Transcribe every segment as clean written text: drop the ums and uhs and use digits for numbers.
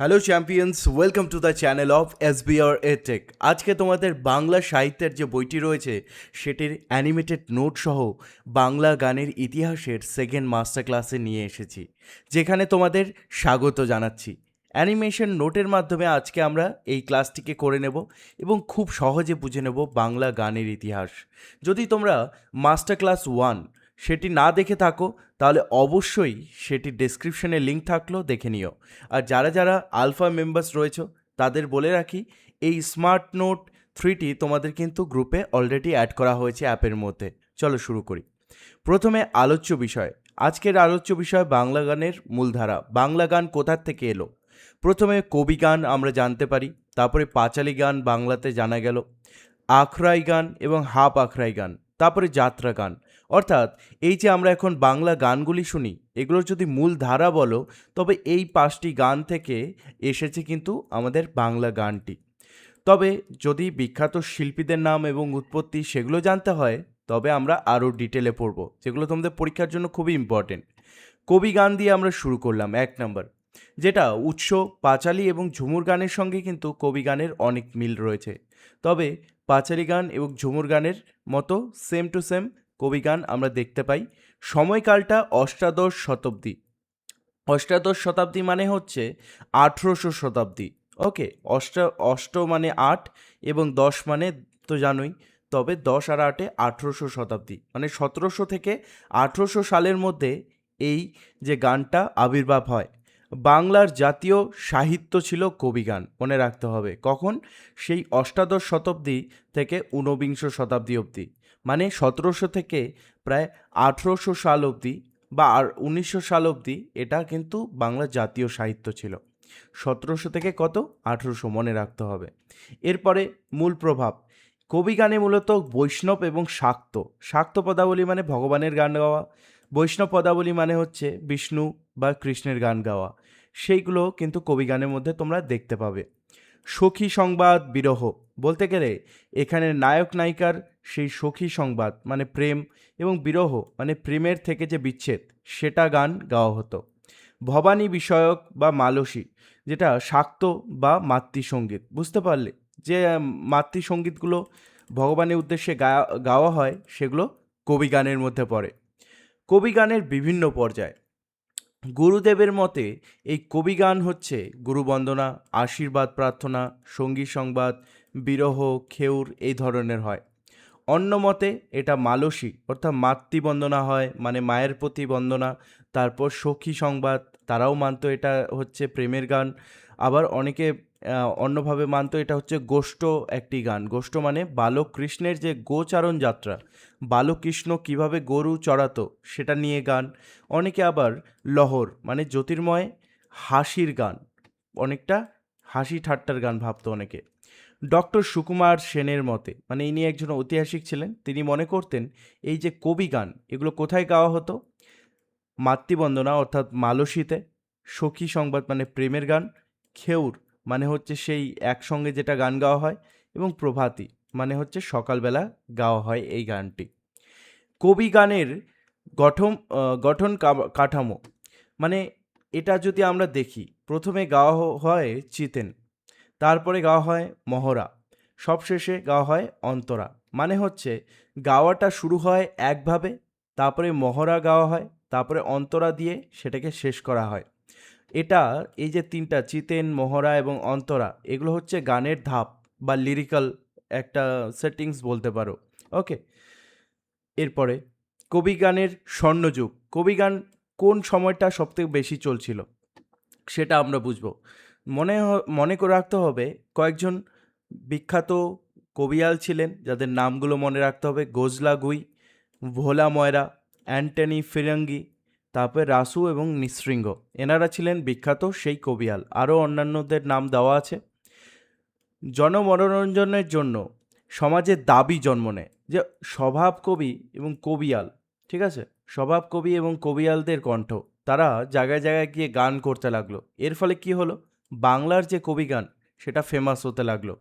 Hello champions, welcome to the channel of SBR এটেক। আজকে তোমাদের বাংলা সাহিত্যের যে বইটি রয়েছে সেটির অ্যানিমেটেড নোট সহ বাংলা গানের ইতিহাসের সেকেন্ড মাস্টার ক্লাসে নিয়ে এসেছি, যেখানে তোমাদের স্বাগত জানাচ্ছি। অ্যানিমেশন নোটের মাধ্যমে আজকে আমরা এই ক্লাসটিকে করে নেব এবং খুব সহজে বুঝে নেব বাংলা গানের ইতিহাস। যদি তোমরা মাস্টার ক্লাস 1 সেটি না দেখে থাকো তাহলে অবশ্যই সেটি ডেসক্রিপশনে লিঙ্ক থাকলো, দেখে নিও। আর যারা যারা আলফা মেম্বার্স রয়েছে তাদের বলে রাখি, এই স্মার্ট নোট 3টি তোমাদের কিন্তু গ্রুপে অলরেডি অ্যাড করা হয়েছে অ্যাপের মধ্যে। চলো শুরু করি। প্রথমে আলোচ্য বিষয়। আজকের আলোচ্য বিষয় বাংলা গানের মূলধারা। বাংলা গান কোথার থেকে এলো? প্রথমে কবি গান আমরা জানতে পারি, তারপরে পাঁচালী গান বাংলাতে জানা গেল, আখড়াই গান এবং হাফ আখড়াই গান, তারপরে যাত্রা গান। অর্থাৎ এই যে আমরা এখন বাংলা গানগুলি শুনি, এগুলোর যদি মূল ধারা বলো তবে এই 5টি গান থেকে এসেছে কিন্তু আমাদের বাংলা গানটি। তবে যদি বিখ্যাত শিল্পীদের নাম এবং উৎপত্তি সেগুলো জানতে হয় তবে আমরা আরও ডিটেলে পড়ব, যেগুলো তোমাদের পরীক্ষার জন্য খুবই ইম্পর্টেন্ট। কবি গান দিয়ে আমরা শুরু করলাম 1 নম্বর, যেটা উৎস পাঁচালী এবং ঝুমুর গানের সঙ্গে কিন্তু কবি গানের অনেক মিল রয়েছে। তবে পাঁচালী গান এবং ঝুমুর গানের মতো সেম টু সেম কবি গান আমরা দেখতে পাই। সময়কালটা অষ্টাদশ শতাব্দী। অষ্টাদশ শতাব্দী মানে হচ্ছে 1800 শতাব্দী। ওকে, অষ্ট মানে 8 এবং 10 মানে তো জানোই। তবে 10 আর 8-এ 1800 শতাব্দী, মানে 1700 থেকে 1800 সালের মধ্যে এই যে গানটা আবির্ভাব হয়। বাংলার জাতীয় সাহিত্য ছিল কবি গান, মনে রাখতে হবে। কখন? সেই অষ্টাদশ শতাব্দী থেকে ঊনবিংশ শতাব্দী অবধি, মানে 1700 থেকে প্রায় 1800 সাল অবধি বা 1900 সাল অবধি এটা কিন্তু বাংলা জাতীয় সাহিত্য ছিল। 1700 থেকে কত? 1800, মনে রাখতে হবে। এরপরে মূল প্রভাব। কবি গানে মূলত বৈষ্ণব এবং শাক্ত। শাক্ত পদাবলী মানে ভগবানের গান গাওয়া, বৈষ্ণব পদাবলী মানে হচ্ছে বিষ্ণু বা কৃষ্ণের গান গাওয়া। সেইগুলো কিন্তু কবি গানের মধ্যে তোমরা দেখতে পাবে। সখী সংবাদ, বিরহ বলতে গেলে এখানে নায়ক নায়িকার সেই সখী সংবাদ মানে প্রেম এবং বিরহ মানে প্রেমের থেকে যে বিচ্ছেদ, সেটা গান গাওয়া হতো। ভবানী বিষয়ক বা মালসী, যেটা শাক্ত বা মাতৃসঙ্গীত। বুঝতে পারলে যে মাতৃসঙ্গীতগুলো ভগবানের উদ্দেশ্যে গাওয়া হয়, সেগুলো কবি গানের মধ্যে পড়ে। কবি গানের বিভিন্ন পর্যায়। গুরুদেবের মতে এই কবি গান হচ্ছে গুরুবন্দনা, আশীর্বাদ প্রার্থনা, সঙ্গী সংবাদ, বিরহ, খেউর এই ধরনের হয়। অন্য মতে এটা মালসী অর্থাৎ মাতৃবন্দনা হয়, মানে মায়ের প্রতি বন্দনা। তারপর সখী সংবাদ, তারাও মানতো এটা হচ্ছে প্রেমের গান। আবার অনেকে অন্যভাবে মানতো এটা হচ্ছে গোষ্ঠ একটি গান। গোষ্ঠ মানে বালক কৃষ্ণের যে গোচারণ যাত্রা, বালক কৃষ্ণ কীভাবে গরু চড়াতো সেটা নিয়ে গান। অনেকে আবার লহর মানে জ্যোতির্ময় হাসির গান, অনেকটা হাসি ঠাট্টার গান ভাবতো অনেকে। ডক্টর সুকুমার সেনের মতে, মানে ইনি একজন ঐতিহাসিক ছিলেন, তিনি মনে করতেন এই যে কবি গান এগুলো কোথায় গাওয়া হতো? মাতৃবন্দনা অর্থাৎ মালসীতে, সখী সংবাদ মানে প্রেমের গান, খেউর মানে হচ্ছে সেই একসঙ্গে যেটা গান গাওয়া হয়, এবং প্রভাতী মানে হচ্ছে সকালবেলা গাওয়া হয় এই গানটি। কবি গানের গঠন কাঠামো, মানে এটা যদি আমরা দেখি, প্রথমে গাওয়া হয় চিতেন, তারপরে গাওয়া হয় মহড়া, সবশেষে গাওয়া হয় অন্তরা। মানে হচ্ছে গাওয়াটা শুরু হয় একভাবে, তারপরে মহড়া গাওয়া হয়, তারপরে অন্তরা দিয়ে সেটাকে শেষ করা হয়। এটা এই যে তিনটা, চিতেন, মহড়া এবং অন্তরা, এগুলো হচ্ছে গানের ধাপ বা লিরিক্যাল একটা সেটিংস বলতে পারো। ওকে, এরপরে কবি গানের স্বর্ণযুগ। কবি গান কোন সময়টা সবথেকে বেশি চলছিল সেটা আমরা বুঝবো। মনে করে রাখতে হবে কয়েকজন বিখ্যাত কবিয়াল ছিলেন, যাদের নামগুলো মনে রাখতে হবে: গোজলা গুই, ভোলা ময়রা, অ্যান্টনি ফিরঙ্গি, তারপরে রাসু এবং নিঃসৃঙ্গ। এনারা ছিলেন বিখ্যাত সেই কবিয়াল। আরও অন্যান্যদের নাম দেওয়া আছে। জনমনোরঞ্জনের জন্য সমাজের দাবি জন্ম নেয় যে স্বভাব কবি এবং কবিয়াল, ঠিক আছে, স্বভাব কবি এবং কবিয়ালদের কণ্ঠ, তারা জায়গায় জায়গায় গিয়ে গান করতে লাগলো। এর ফলে কি হলো? বাংলার যে কবি গান সেটা ফেমাস হতে লাগলো।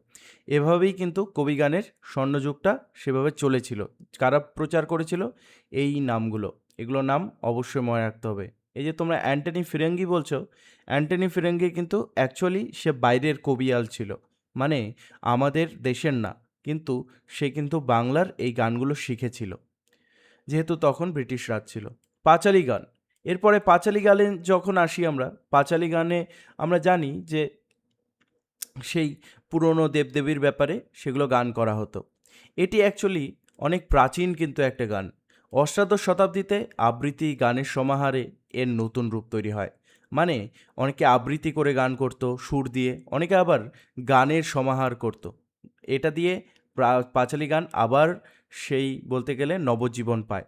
এভাবেই কিন্তু কবি গানের স্বর্ণযুগটা সেভাবে চলেছিল। কারা প্রচার করেছিল? এই নামগুলো, এগুলোর নাম অবশ্যই মনে রাখতে হবে। এই যে তোমরা অ্যান্টনি ফিরেঙ্গি বলছো, অ্যান্টনি ফিরেঙ্গি কিন্তু অ্যাকচুয়ালি সে বাইরের কবিয়াল ছিল, মানে আমাদের দেশের না, কিন্তু সে কিন্তু বাংলার এই গানগুলো শিখেছিল, যেহেতু তখন ব্রিটিশ রাজ ছিল। পাঁচালী গান, এরপরে পাঁচালী গানে যখন আসি আমরা, পাঁচালী গানে আমরা জানি যে সেই পুরনো দেবদেবীর ব্যাপারে সেগুলো গান করা হতো। এটি অ্যাকচুয়ালি অনেক প্রাচীন কিন্তু একটা গান। অষ্টাদশ শতাব্দীতে আবৃত্তি গানের সমাহারে এর নতুন রূপ তৈরি হয়, মানে অনেকে আবৃত্তি করে গান করত সুর দিয়ে, অনেকে আবার গানের সমাহার করত। এটা দিয়ে পাঁচালী গান আবার সেই বলতে গেলে নবজীবন পায়।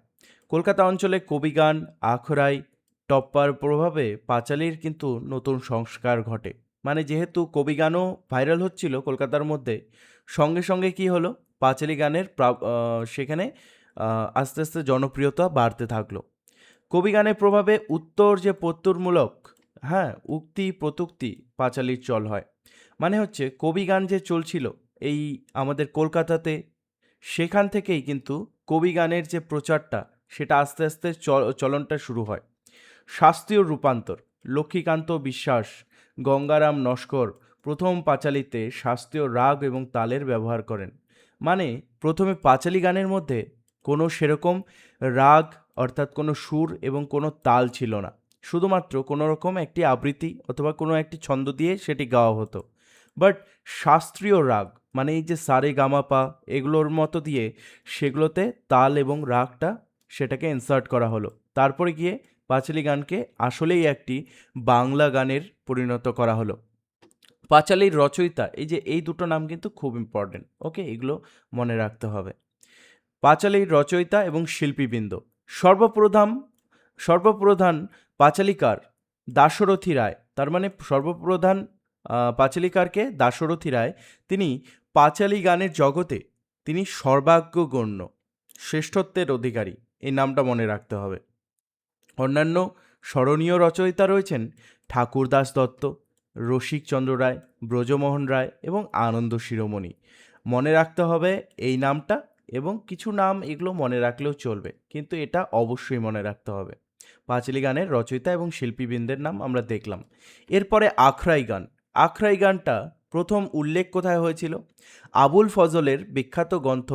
কলকাতা অঞ্চলে কবিগান, আখড়াই, টপ্পার প্রভাবে পাঁচালীর কিন্তু নতুন সংস্কার ঘটে। মানে যেহেতু কবিগানও ভাইরাল হচ্ছিল কলকাতার মধ্যে, সঙ্গে সঙ্গে কি হলো, পাঁচালী গানের সেখানে আস্তে আস্তে জনপ্রিয়তা বাড়তে থাকলো। কবিগানের প্রভাবে উত্তর যে প্রত্যুরমূলক, হ্যাঁ, উক্তি প্রতুক্তি পাঁচালীর চল হয়। মানে হচ্ছে কবিগান যে চলছিল এই আমাদের কলকাতাতে, সেখান থেকেই কিন্তু কবিগানের যে প্রচারটা সেটা আস্তে আস্তে চলনটা শুরু হয়। শাস্ত্রীয় রূপান্তর, লক্ষ্মীকান্ত বিশ্বাস, গঙ্গারাম নস্কর প্রথম পাঁচালীতে শাস্ত্রীয় রাগ এবং তালের ব্যবহার করেন। মানে প্রথমে পাঁচালী গানের মধ্যে কোনো সেরকম রাগ অর্থাৎ কোনো সুর এবং কোনো তাল ছিল না, শুধুমাত্র কোনো রকম একটি আবৃত্তি অথবা কোনো একটি ছন্দ দিয়ে সেটি গাওয়া হতো। বাট শাস্ত্রীয় রাগ মানে এই যে সারে গামাপা এগুলোর মতো দিয়ে সেগুলোতে তাল এবং রাগটা সেটাকে ইনসার্ট করা হলো। তারপরে গিয়ে পাঁচালী গানকে আসলেই একটি বাংলা গানের পরিণত করা হলো। পাঁচালীর রচয়িতা, এই যে এই দুটো নাম কিন্তু খুব ইম্পর্টেন্ট, ওকে, এগুলো মনে রাখতে হবে। পাঁচালীর রচয়িতা এবং শিল্পীবৃন্দ, সর্বপ্রধান সর্বপ্রধান পাঁচালীকার দাশরথী রায়, তার মানে সর্বপ্রধান পাঁচালীকারকে দাশরথী রায়। তিনি পাঁচালী গানের জগতে তিনি সর্বাগ্রগণ্য শ্রেষ্ঠত্বের অধিকারী, এই নামটা মনে রাখতে হবে। অন্যান্য স্মরণীয় রচয়িতা রয়েছেন ঠাকুরদাস দত্ত, রসিকচন্দ্র রায়, ব্রজমোহন রায় এবং আনন্দ শিরোমণি। মনে রাখতে হবে এই নামটা, এবং কিছু নাম এগুলো মনে রাখলেও চলবে, কিন্তু এটা অবশ্যই মনে রাখতে হবে। পাঁচালী গানের রচয়িতা এবং শিল্পীবৃন্দের নাম আমরা দেখলাম। এরপরে আখড়াই গান। আখড়াই গানটা প্রথম উল্লেখ কোথায় হয়েছিল? আবুল ফজলের বিখ্যাত গ্রন্থ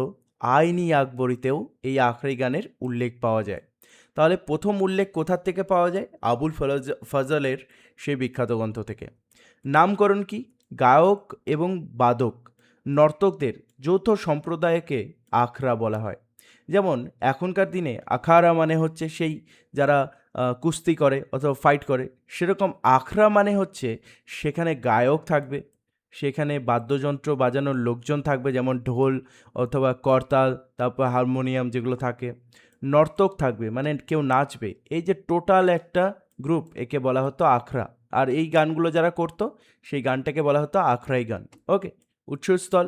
আইনি আকবরীতেও এই আখড়াই গানের উল্লেখ পাওয়া যায়। তাহলে প্রথম উল্লেখ কোথার থেকে পাওয়া যায়? আবুল ফজলের সেই বিখ্যাত গ্রন্থ থেকে। নামকরণ কি? গায়ক এবং বাদক নর্তকদের যৌথ সম্প্রদায়কে আখড়া বলা হয়। যেমন এখনকার দিনে আখাড়া মানে হচ্ছে সেই যারা কুস্তি করে অথবা ফাইট করে, সেরকম আখড়া মানে হচ্ছে সেখানে গায়ক থাকবে, সেখানে বাদ্যযন্ত্র বাজানোর লোকজন থাকবে, যেমন ঢোল অথবা করতাল, তারপর হারমোনিয়াম যেগুলো থাকে, নর্তক থাকবে মানে কেউ নাচবে, এই যে টোটাল একটা গ্রুপ, একে বলা হতো আখড়া। আর এই গানগুলো যারা করতো সেই গানটাকে বলা হতো আখড়াই গান। ওকে, উৎসস্থল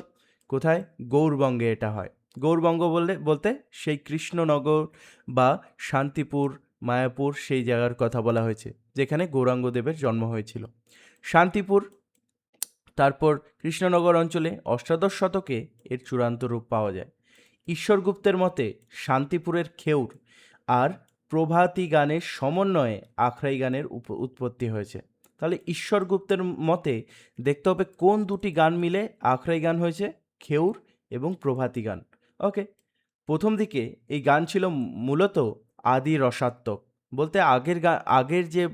কোথায়? গৌরবঙ্গে এটা হয়। গৌরবঙ্গ বলতে সেই কৃষ্ণনগর বা শান্তিপুর, মায়াপুর সেই জায়গার কথা বলা হয়েছে যেখানে গৌরাঙ্গদেবের জন্ম হয়েছিল। শান্তিপুর, তারপর কৃষ্ণনগর অঞ্চলে অষ্টাদশ শতকে এর চূড়ান্ত রূপ পাওয়া যায়। ঈশ্বরগুপ্তের মতে শান্তিপুরের খেউর আর প্রভাতী গানের সমন্বয়ে আখড়াই গানের উৎপত্তি হয়েছে। তাহলে ঈশ্বরগুপ্তের মতে দেখতে হবে কোন দুটি গান মিলে আখড়াই গান হয়েছে? খেউর এবং প্রভাতী গান। ওকে, প্রথম দিকে এই গান ছিল মূলত আদি রসাত্মক, বলতে আগের যে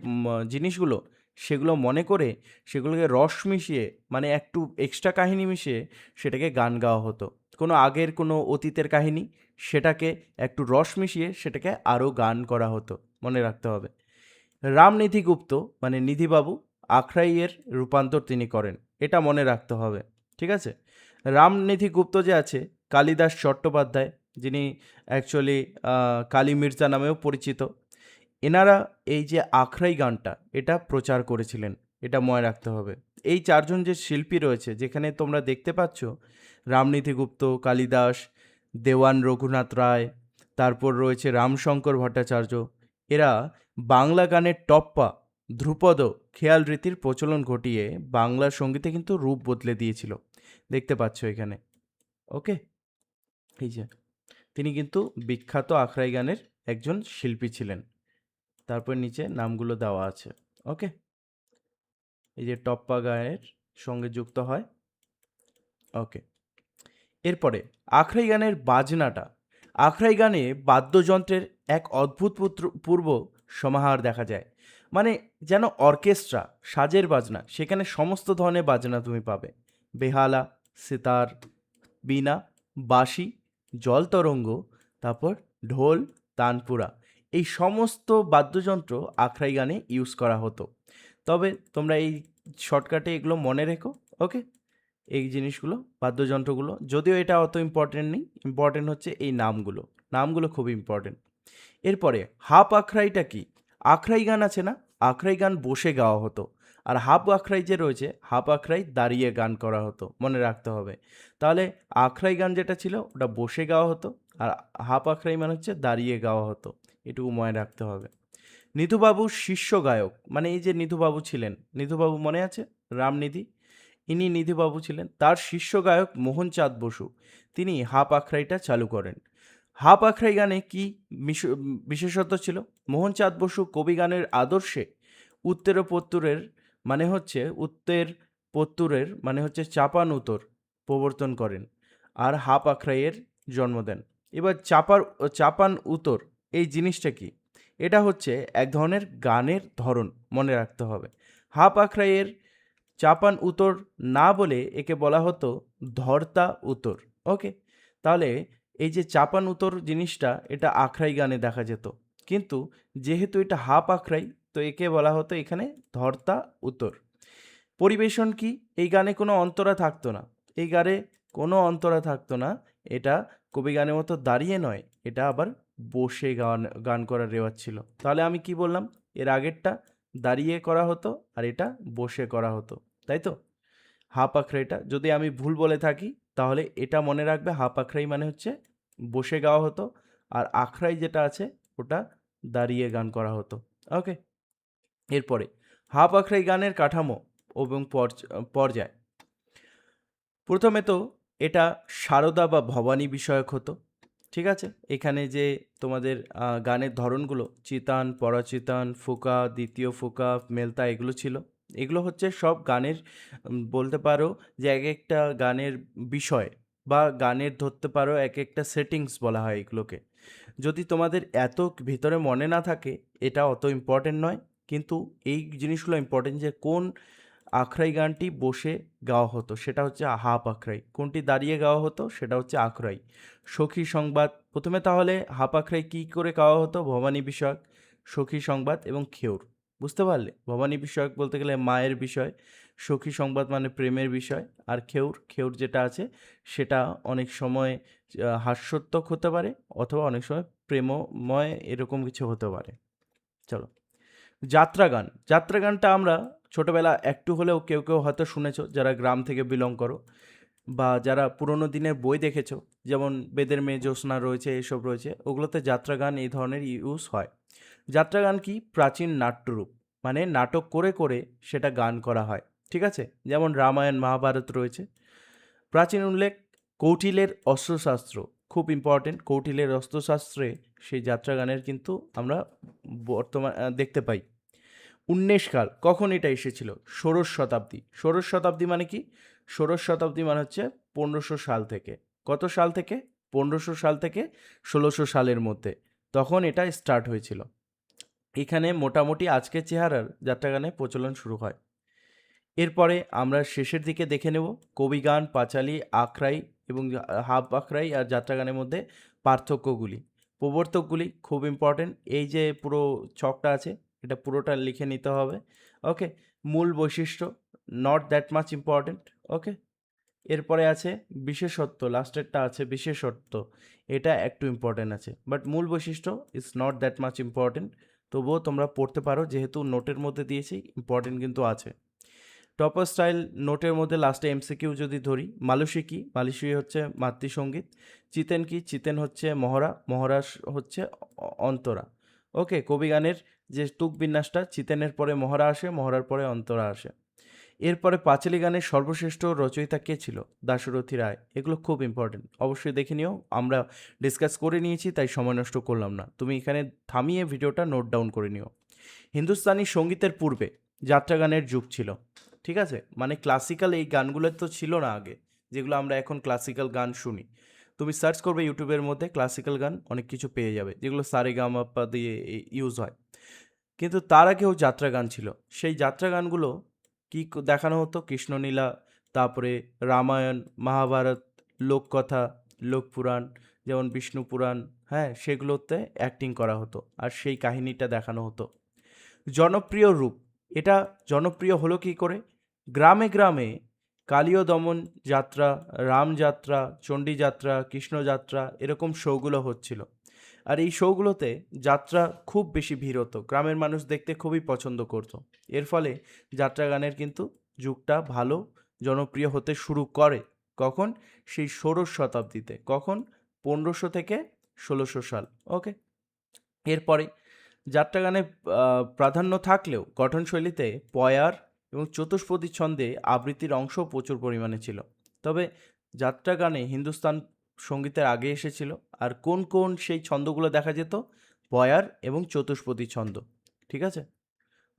জিনিসগুলো সেগুলো মনে করে সেগুলোকে রস মিশিয়ে, মানে একটু এক্সট্রা কাহিনী মিশিয়ে সেটাকে গান গাওয়া হতো। কোনো আগের কোনো অতীতের কাহিনী সেটাকে একটু রস মিশিয়ে সেটাকে আরও গান করা হতো, মনে রাখতে হবে। রামনিধি গুপ্ত মানে নিধিবাবু আখড়াইয়ের রূপান্তর তিনি করেন, এটা মনে রাখতে হবে, ঠিক আছে। রামনিধি গুপ্ত যে আছে, কালিদাস চট্টোপাধ্যায়, যিনি অ্যাকচুয়ালি কালী মির্জা নামেও পরিচিত, এনারা এই যে আখড়াই গানটা এটা প্রচার করেছিলেন, এটা মনে রাখতে হবে। এই চারজন যে শিল্পী রয়েছে যেখানে তোমরা দেখতে পাচ্ছ, রামনিধি গুপ্ত, কালিদাস, দেওয়ান রঘুনাথ রায়, তারপর রয়েছে রামশঙ্কর ভট্টাচার্য, এরা বাংলা গানের টপ্পা, ধ্রুপদ, খেয়াল রীতির প্রচলন ঘটিয়ে বাংলা সঙ্গীতে কিন্তু রূপ বদলে দিয়েছিল, দেখতে পাচ্ছ এখানে। ওকে, এই যে তিনি কিন্তু বিখ্যাত আখড়াই গানের একজন শিল্পী ছিলেন। তারপর নিচে নামগুলো দেওয়া আছে। ওকে, এই যে টপ্পা গানের সঙ্গে যুক্ত হয়। ওকে, এরপরে আখড়াই গানের বাজনাটা। আখড়াই গানে বাদ্যযন্ত্রের এক অদ্ভুত পূর্ব সমাহার দেখা যায়, মানে যেন অর্কেস্ট্রা, সাজের বাজনা, সেখানে সমস্ত ধরনের বাজনা তুমি পাবে। বেহালা, সিতার, বীণা, বাঁশি, জল তরঙ্গ, তারপর ঢোল, তানপুরা, এই সমস্ত বাদ্যযন্ত্র আখড়াই গানে ইউজ করা হতো। তবে তোমরা এই শর্টকাটে এগুলো মনে রেখো। ওকে, এই জিনিসগুলো, বাদ্যযন্ত্রগুলো, যদিও এটা অত ইম্পর্টেন্ট নেই, ইম্পর্টেন্ট হচ্ছে এই নামগুলো, নামগুলো খুব ইম্পর্টেন্ট। এরপরে হাফ আখড়াইটা কি? আখড়াই গান আছে না, আখড়াই গান বসে গাওয়া হতো, আর হাফ আখড়াই যে রয়েছে, হাফ আখড়াই দাঁড়িয়ে গান করা হতো, মনে রাখতে হবে। তাহলে আখড়াই গান যেটা ছিল ওটা বসে গাওয়া হতো, আর হাফ আখড়াই মানে হচ্ছে দাঁড়িয়ে গাওয়া হতো, এটুকু মনে রাখতে হবে। নিধুবাবুর শিষ্য গায়ক, মানে এই যে নিধুবাবু ছিলেন, নিধুবাবু মনে আছে, রামনিধি, ইনি নিধিবাবু ছিলেন। তার শিষ্য গায়ক মোহনচাঁদ বসু, তিনি হাফ আখড়াইটা চালু করেন। হাফ আখড়াই গানে কি বিশেষত্ব ছিল? মোহনচাঁদ বসু কবি গানের আদর্শে উত্তরোত্তরের মানে হচ্ছে চাপান উত্তর প্রবর্তন করেন, আর হাফ আখড়াইয়ের জন্ম দেন। এবার চাপান উত্তর এই জিনিসটা কি? এটা হচ্ছে এক ধরনের গানের ধরন, মনে রাখতে হবে। হাফ আখড়াইয়ের চাপান উতর না বলে একে বলা হতো ধর্তা উতর। ওকে, তাহলে এই যে চাপান উতর জিনিসটা, এটা আখড়াই গানে দেখা যেত, কিন্তু যেহেতু এটা হাফ আখড়াই, তো একে বলা হতো এখানে ধর্তা উতর। পরিবেশন কি? এই গানে কোনো অন্তরা থাকতো না, এই গানে কোনো অন্তরা থাকতো না। এটা কবি গানের মতো দাঁড়িয়ে নয়, এটা আবার বসে গান করার রেওয়াজ ছিল। তাহলে আমি কি বললাম, এর আগেরটা দাঁড়িয়ে করা হতো আর এটা বসে করা হতো, তাই তো? হাফ আখড়াইটা যদি আমি ভুল বলে থাকি, তাহলে এটা মনে রাখবে, হাফ আখড়াই মানে হচ্ছে বসে গাওয়া হতো, আর আখড়াই যেটা আছে ওটা দাঁড়িয়ে গান করা হতো। ওকে, এরপরে হাফ আখড়াই গানের কাঠামো এবং পর্যায়। প্রথমে তো এটা সারদা বা ভবানী বিষয়ক হতো, ঠিক আছে? এখানে যে তোমাদের গানের ধরনগুলো, চিতান, পরাচিতান, ফোঁকা, দ্বিতীয় ফোঁকা, মেলতা, এগুলো ছিল। এগুলো হচ্ছে সব গানের, বলতে পারো যে এক একটা গানের বিষয়, বা গানের ধরতে পারো এক একটা সেটিংস বলা হয় এগুলোকে। যদি তোমাদের এত ভিতরে মনে না থাকে, এটা অত ইম্পর্টেন্ট নয়, কিন্তু এই জিনিসগুলো ইম্পর্টেন্ট, যে কোন আখড়াই গানটি বসে গাওয়া হতো সেটা হচ্ছে হাফ আখড়াই, কোনটি দাঁড়িয়ে গাওয়া হতো সেটা হচ্ছে আখড়াই। সখী সংবাদ, প্রথমে তাহলে হাফ আখড়াই কী করে গাওয়া হতো? ভবানী বিষয়ক, সখী সংবাদ এবং খেউর। বুঝতে পারলে? ভবানী বিষয়ক বলতে গেলে মায়ের বিষয়, সখী সংবাদ মানে প্রেমের বিষয়, আর খেউর যেটা আছে সেটা অনেক সময় হাস্যোত্তক হতে পারে, অথবা অনেক সময় প্রেমময়, এরকম কিছু হতে পারে। চলো, যাত্রাগান। যাত্রাগানটা আমরা ছোটবেলা একটু হলেও কেউ কেউ হয়তো শুনেছো, যারা গ্রাম থেকে বিলং করো, বা যারা পুরোনো দিনের বই দেখেছো, যেমন বেদের মেয়ে জ্যোৎস্না রয়েছে, এসব রয়েছে, ওগুলোতে যাত্রাগান এই ধরনের ইউজ হয়। যাত্রাগান কি? প্রাচীন নাট্যরূপ, মানে নাটক করে করে সেটা গান করা হয়, ঠিক আছে? যেমন রামায়ণ, মহাভারত রয়েছে। প্রাচীন উল্লেখ কৌটিল্যের অস্ত্রশাস্ত্র, খুব ইম্পর্টেন্ট। কৌটিল্যের অস্ত্রশাস্ত্রে সেই যাত্রাগানের কিন্তু আমরা বর্তমান দেখতে পাই। উন্মেষকাল, কখন এটা এসেছিল? ষোড়শ শতাব্দী। ষোড়শ শতাব্দী মানে কি? ষোড়শ শতাব্দী মানে হচ্ছে 1500 সাল থেকে, কত সাল থেকে? 1500 সাল থেকে 1600 সালের মধ্যে, তখন এটা স্টার্ট হয়েছিল। এখানে মোটামুটি আজকের চেহারার যাত্রাগানের প্রচলন শুরু হয়। এরপরে আমরা শেষের দিকে দেখে নেব কবিগান, পাঁচালী, আখড়াই এবং হাফ আখড়াই আর যাত্রাগানের মধ্যে পার্থক্যগুলি, প্রবর্তকগুলি, খুব ইম্পর্টেন্ট। এই যে পুরো ছকটা আছে, এটা পুরোটা লিখে নিতে হবে। ওকে, মূল বৈশিষ্ট্য, নট দ্যাট মাচ ইম্পর্টেন্ট। ওকে, এরপরে আছে বিশেষত্ব, লাস্টেরটা আছে বিশেষত্ব, এটা একটু ইম্পর্টেন্ট আছে, বাট মূল বৈশিষ্ট্য is not that much important. তবুও তোমরা পড়তে পারো, যেহেতু নোটের মধ্যে দিয়েছি, ইম্পর্টেন্ট কিন্তু আছে। টপার স্টাইল নোটের মধ্যে লাস্টে এমসিকিউ যদি ধরি, মালুসী কি? মালুসী হচ্ছে মাতৃসঙ্গীত। চিতেন কি? চিতেন হচ্ছে মহড়া, মহড়া হচ্ছে অন্তরা। ওকে, কবি গানের যে তুক বিন্যাসটা, চিতেনের পরে মহড়া আসে, মহড়ার পরে অন্তরা আসে। এরপরে পাঁচালী গানের সর্বশ্রেষ্ঠ রচয়িতা কে ছিল? দাশরথী রায়। এগুলো খুব ইম্পর্টেন্ট, অবশ্যই দেখে নিও। আমরা ডিসকাস করে নিয়েছি, তাই সময় নষ্ট করলাম না। তুমি এখানে থামিয়ে ভিডিওটা নোট ডাউন করে নিও। হিন্দুস্তানি সঙ্গীতের পূর্বে যাত্রা গানের যুগ ছিল, ঠিক আছে? মানে ক্লাসিক্যাল এই গানগুলো তো ছিল না আগে, যেগুলো আমরা এখন ক্লাসিক্যাল গান শুনি। তুমি সার্চ করবে ইউটিউবের মধ্যে ক্লাসিক্যাল গান, অনেক কিছু পেয়ে যাবে, যেগুলো সারেগামাপা দিয়ে ইউজ হয়। কিন্তু তার আগেও যাত্রা গান ছিল। সেই যাত্রা গানগুলো দেখানো হতো? কৃষ্ণলীলা, তারপরে রামায়ণ, মহাভারত, লোককথা, লোকপুরাণ, যেমন বিষ্ণু পুরাণ, হ্যাঁ, সেগুলোতে অ্যাক্টিং করা হতো আর সেই কাহিনীটা দেখানো হতো। জনপ্রিয় রূপ, এটা জনপ্রিয় হলো কী করে? গ্রামে গ্রামে কালীয় দমন যাত্রা, রামযাত্রা, চণ্ডীযাত্রা, কৃষ্ণযাত্রা, এরকম শোগুলো হচ্ছিল। আর এই শোগুলোতে যাত্রা খুব বেশি ভিড় হতো, গ্রামের মানুষ দেখতে খুবই পছন্দ করতো। এর ফলে যাত্রা গানের কিন্তু যুগটা ভালো জনপ্রিয় হতে শুরু করে। কখন? সেই ষোড়শ শতাব্দীতে। কখন? 1500 থেকে 1600 সাল। ওকে। এরপরে যাত্রা গানে প্রাধান্য থাকলেও গঠনশৈলীতে পয়ার এবং চতুষ্পদী ছন্দে আবৃত্তির অংশ প্রচুর পরিমাণে ছিল। তবে যাত্রা গানে হিন্দুস্তান সঙ্গীতের আগে এসেছিল। আর কোন কোন সেই ছন্দগুলো দেখা যেত? পয়ার এবং চতুষ্পদী ছন্দ, ঠিক আছে?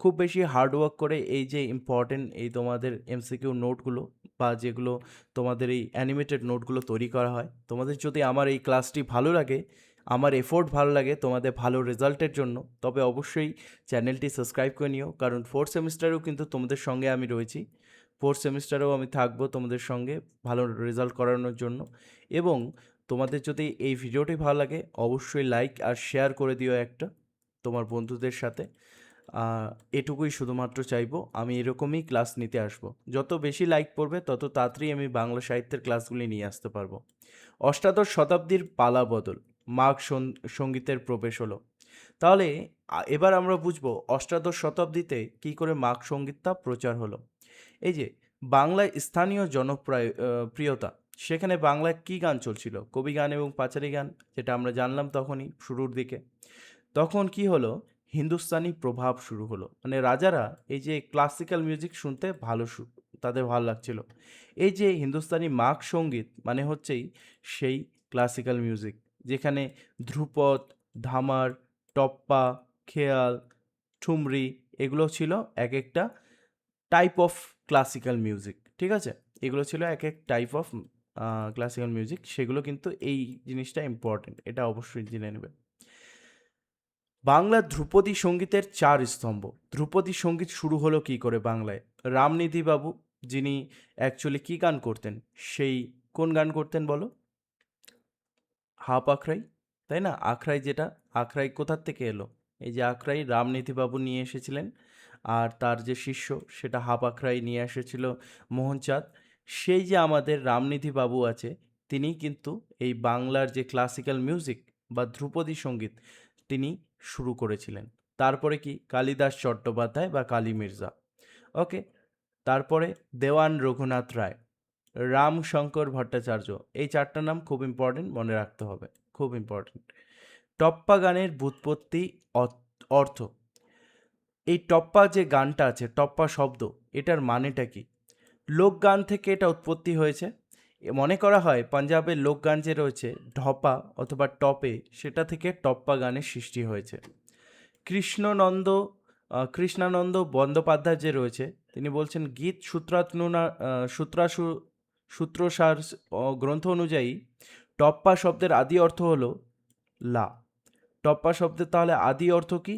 খুব বেশি হার্ডওয়ার্ক করে এই যে ইম্পর্টেন্ট এই তোমাদের এমসিকিউ নোটগুলো বা যেগুলো তোমাদের এই অ্যানিমেটেড নোটগুলো তৈরি করা হয়, তোমাদের যদি আমার এই ক্লাসটি ভালো লাগে, আমার এফোর্ট ভালো লাগে তোমাদের ভালো রেজাল্টের জন্য, তবে অবশ্যই চ্যানেলটি সাবস্ক্রাইব করে নিও। কারণ 4th সেমিস্টারেও কিন্তু তোমাদের সঙ্গে আমি রয়েছি, 4th সেমিস্টারেও আমি থাকবো তোমাদের সঙ্গে ভালো রেজাল্ট করানোর জন্য। এবং তোমাদের যদি এই ভিডিওটি ভালো লাগে, অবশ্যই লাইক আর শেয়ার করে দিও একটা তোমার বন্ধুদের সাথে। এটুকুই শুধুমাত্র চাইবো, আমি এরকমই ক্লাস নিতে আসবো। যত বেশি লাইক পড়বে তত তাড়াতাড়ি আমি বাংলা সাহিত্যের ক্লাসগুলি নিয়ে আসতে পারবো। অষ্টাদশ শতাব্দীর পালা বদল, মাঘ সঙ্গীতের প্রবেশ হলো। তাহলে এবার আমরা বুঝবো অষ্টাদশ শতাব্দীতে কী করে মাঘ সঙ্গীতটা প্রচার হলো। এই যে বাংলায় স্থানীয় প্রিয়তা, সেখানে বাংলায় কী গান চলছিল? কবি গান এবং পাঁচালী গান, যেটা আমরা জানলাম তখনই শুরুর দিকে। তখন কি হলো? হিন্দুস্তানি প্রভাব শুরু হলো, মানে রাজারা এই যে ক্লাসিক্যাল মিউজিক শুনতে তাদের ভালো লাগছিল। এই যে হিন্দুস্তানি মার্গ সঙ্গীত মানে হচ্ছেই সেই ক্লাসিক্যাল মিউজিক, যেখানে ধ্রুপদ, ধামার, টপ্পা, খেয়াল, ঠুমরি, এগুলো ছিল এক একটা টাইপ অফ ক্লাসিক্যাল মিউজিক, ঠিক আছে? এগুলো ছিল এক এক টাইপ অফ ক্লাসিক্যাল মিউজিক, সেগুলো কিন্তু এই জিনিসটা ইম্পর্টেন্ট, এটা অবশ্যই জেনে নেবে। বাংলার ধ্রুপদী সঙ্গীতের 4 স্তম্ভ। ধ্রুপদী সঙ্গীত শুরু হলো কী করে বাংলায়? রামনিধি বাবু, যিনি অ্যাকচুয়ালি কী গান করতেন? সেই কোন গান করতেন বলো? হাপ আখড়াই, তাই না? আখড়াই, যেটা আখড়াই কোথার থেকে এলো? এই যে আখড়াই রামনিধি বাবু নিয়ে এসেছিলেন, আর তার যে শিষ্য সেটা হাপ আখড়াই নিয়ে এসেছিল মোহনচাঁদ। সেই যে আমাদের রামনিধি বাবু আছে, তিনি কিন্তু এই বাংলার যে ক্লাসিক্যাল মিউজিক বা ধ্রুপদী সঙ্গীত তিনি শুরু করেছিলেন। তারপরে কি? কালিদাস চট্টোপাধ্যায় বা কালী মির্জা। ওকে। তারপরে দেওয়ান রঘুনাথ রায়, রামশঙ্কর ভট্টাচার্য, এই 4টা নাম খুব ইম্পর্টেন্ট, মনে রাখতে হবে, খুব ইম্পর্টেন্ট। টপ্পা গানের ব্যুৎপত্তি, অর্থ। এই টপ্পা যে গানটা আছে, টপ্পা শব্দ, এটার মানেটা কি? লোকগান থেকে এটা উৎপত্তি হয়েছে। মনে করা হয় পাঞ্জাবের লোকগান যে রয়েছে ঢপা অথবা টপে, সেটা থেকে টপ্পা গানের সৃষ্টি হয়েছে। কৃষ্ণানন্দ বন্দ্যোপাধ্যায় যে রয়েছে, তিনি বলছেন গীত সূত্রসার গ্রন্থ অনুযায়ী টপ্পা শব্দের আদি অর্থ হলো লা। টপ্পা শব্দের তাহলে আদি অর্থ কি?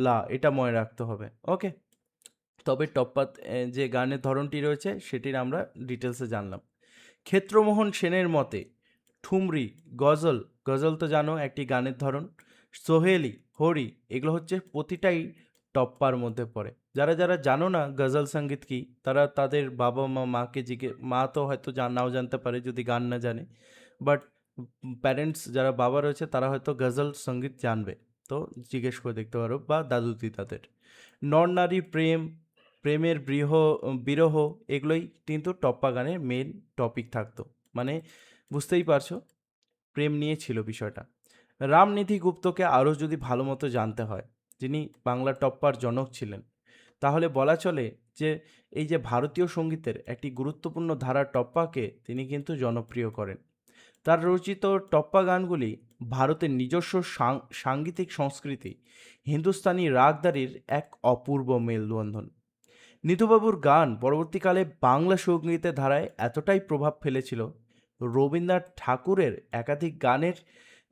লা, এটা মনে রাখতে হবে। ওকে। তবে টপ্পা যে গানের ধরনটি রয়েছে সেটির আমরা ডিটেলসে জানলাম। ক্ষেত্রমোহন সেনের মতে ঠুমরি, গজল, গজল তো জানো একটি গানের ধরন, সোহেলি, হরি, এগুলো হচ্ছে প্রতিটাই টপ্পার মধ্যে পড়ে। যারা যারা জানো না গজল সঙ্গীত কি, তারা তাদের বাবা মাকে মা তো হয়তো নাও জানতে পারে যদি গান না জানে, বাট প্যারেন্টস যারা বাবা রয়েছে তারা হয়তো গজল সঙ্গীত জানবে, তো জিজ্ঞেস করে দেখতে পারো, বা দাদু দিদাদের। নর নারী প্রেম, প্রেমের বিরহ, এগুলোই কিন্তু টপ্পা গানের মেন টপিক থাকতো। মানে বুঝতেই পারছো, প্রেম নিয়ে ছিল বিষয়টা। রামনিধি গুপ্তকে আরও যদি ভালো মতো জানতে হয়, যিনি বাংলা টপ্পার জনক ছিলেন, তাহলে বলা চলে যে এই যে ভারতীয় সঙ্গীতের একটি গুরুত্বপূর্ণ ধারা টপ্পাকে তিনি কিন্তু জনপ্রিয় করেন। তার রচিত টপ্পা গানগুলি ভারতের নিজস্ব সাংগীতিক সংস্কৃতি, হিন্দুস্তানি রাগদারির এক অপূর্ব মেলবন্ধন। নিতুবাবুর গান পরবর্তীকালে বাংলা সঙ্গীতের ধারায় এতটাই প্রভাব ফেলেছিল, রবীন্দ্রনাথ ঠাকুরের একাধিক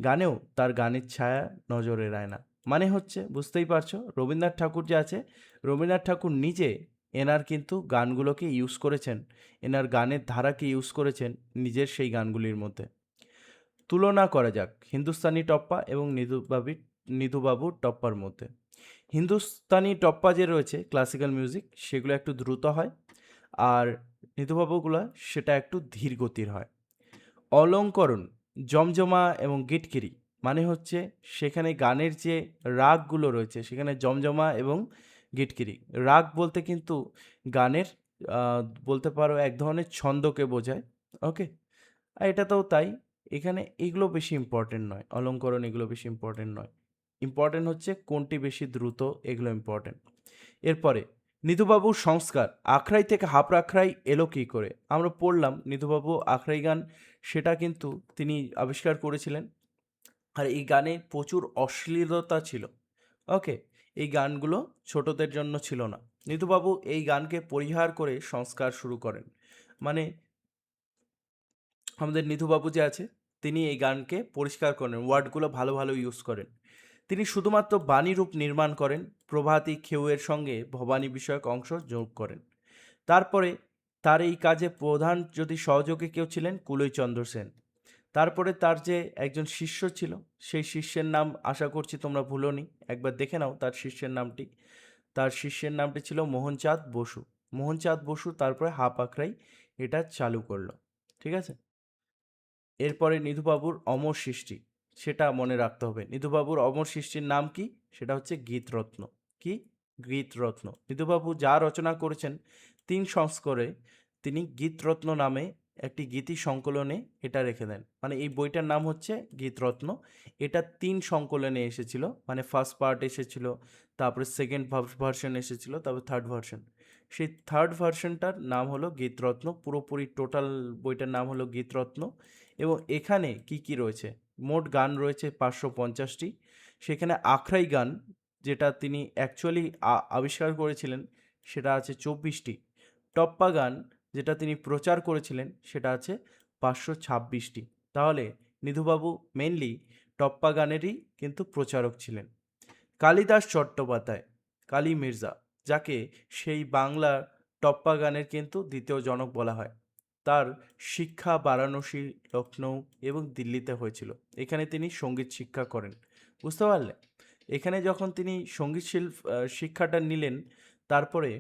গানেও তার গানের ছায়া নজরে এড়ায় না। মানে হচ্ছে, বুঝতেই পারছো, রবীন্দ্রনাথ ঠাকুর যে আছে, রবীন্দ্রনাথ ঠাকুর নিজে এনার কিন্তু গানগুলোকে ইউজ করেছেন, এনার গানের ধারাকে ইউজ করেছেন নিজের সেই গানগুলির মধ্যে। তুলনা করা যাক হিন্দুস্তানি টপ্পা এবং নিধুবাবুর টপ্পার মধ্যে। হিন্দুস্তানি টপ্পা যে রয়েছে ক্লাসিক্যাল মিউজিক, সেগুলো একটু দ্রুত হয়, আর নিধুবাবুগুলো সেটা একটু ধীর গতির হয়। অলঙ্করণ, জমজমা এবং গিটকিরি, মানে হচ্ছে সেখানে গানের যে রাগগুলো রয়েছে সেখানে জমজমা এবং গিটকিরি। রাগ বলতে কিন্তু গানের বলতে পারো এক ধরনের ছন্দকে বোঝায়। ওকে, আর এটাতেও তাই। এখানে এগুলো বেশি ইম্পর্টেন্ট নয়, অলঙ্করণ এগুলো বেশি ইম্পর্টেন্ট নয়, ইম্পর্টেন্ট হচ্ছে কোনটি বেশি দ্রুত, এগুলো ইম্পর্টেন্ট। এরপরে নিধুবাবুর সংস্কার, আখড়াই থেকে হাফ আখড়াই এলো কী করে? আমরা পড়লাম নিধুবাবু আখড়াই গান সেটা কিন্তু তিনি আবিষ্কার করেছিলেন, আর এই গানে প্রচুর অশ্লীলতা ছিল। ওকে, এই গানগুলো ছোটদের জন্য ছিল না। নিধুবাবু এই গানকে পরিহার করে সংস্কার শুরু করেন। মানে আমাদের নিধুবাবু যে আছে, তিনি এই গানকে পরিষ্কার করেন, ওয়ার্ডগুলো ভালো ভালো ইউজ করেন। তিনি শুধুমাত্র বাণী রূপ নির্মাণ করেন, প্রভাতী খেউয়ের সঙ্গে ভবানী বিষয়ক অংশ যোগ করেন। তারপরে তার এই কাজে প্রধান যদি সহযোগী কেউ ছিলেন কুলই চন্দ্র সেন। তারপরে তার যে একজন শিষ্য ছিল, সেই শিষ্যের নাম আশা করছি তোমরা ভুলোনি, একবার দেখে নাও তার শিষ্যের নামটি। তার শিষ্যের নামটি ছিল মোহনচাঁদ বসু। মোহনচাঁদ বসু তারপরে হাফ আখড়াই এটা চালু করলো। ঠিক আছে, এরপরে নিধুবাবুর অমর সৃষ্টি, সেটা মনে রাখতে হবে। নিধুবাবুর অমর সৃষ্টির নাম কি? সেটা হচ্ছে গীতরত্ন। কি? গীতরত্ন। নিধুবাবু যা রচনা করেছেন 3 সংস্করণে, তিনি গীতরত্ন নামে একটি গীতি সংকলনে এটা রেখে দেন। মানে এই বইটার নাম হচ্ছে গীতরত্ন। এটা 3 সংকলনে এসেছিল, মানে ফার্স্ট পার্ট এসেছিল, তারপরে সেকেন্ড ভার্সন এসেছিল, তারপর থার্ড ভার্সন। সেই থার্ড ভার্সনটার নাম হলো গীতরত্ন, পুরোপুরি টোটাল বইটার নাম হলো গীতরত্ন। এবং এখানে কি কি রয়েছে? মোট গান রয়েছে 550টি। সেখানে আখড়াই গান, যেটা তিনি অ্যাকচুয়ালি আবিষ্কার করেছিলেন, সেটা আছে 24টি। টপ্পা গান, যেটা তিনি প্রচার করেছিলেন, সেটা আছে 526টি। তাহলে নিধুবাবু মেনলি টপ্পা গানেরই কিন্তু প্রচারক ছিলেন। কালিদাস চট্টোপাধ্যায়, কালী মির্জা, যাকে সেই বাংলা টপ্পা গানের কিন্তু দ্বিতীয় জনক বলা হয়, তার শিক্ষা বারাণসী, লখনৌ এবং দিল্লিতে হয়েছিল। এখানে তিনি সঙ্গীত শিক্ষা করেন। বুঝতে পারলে? এখানে যখন তিনি সঙ্গীত শিক্ষাটা নিলেন, তারপরে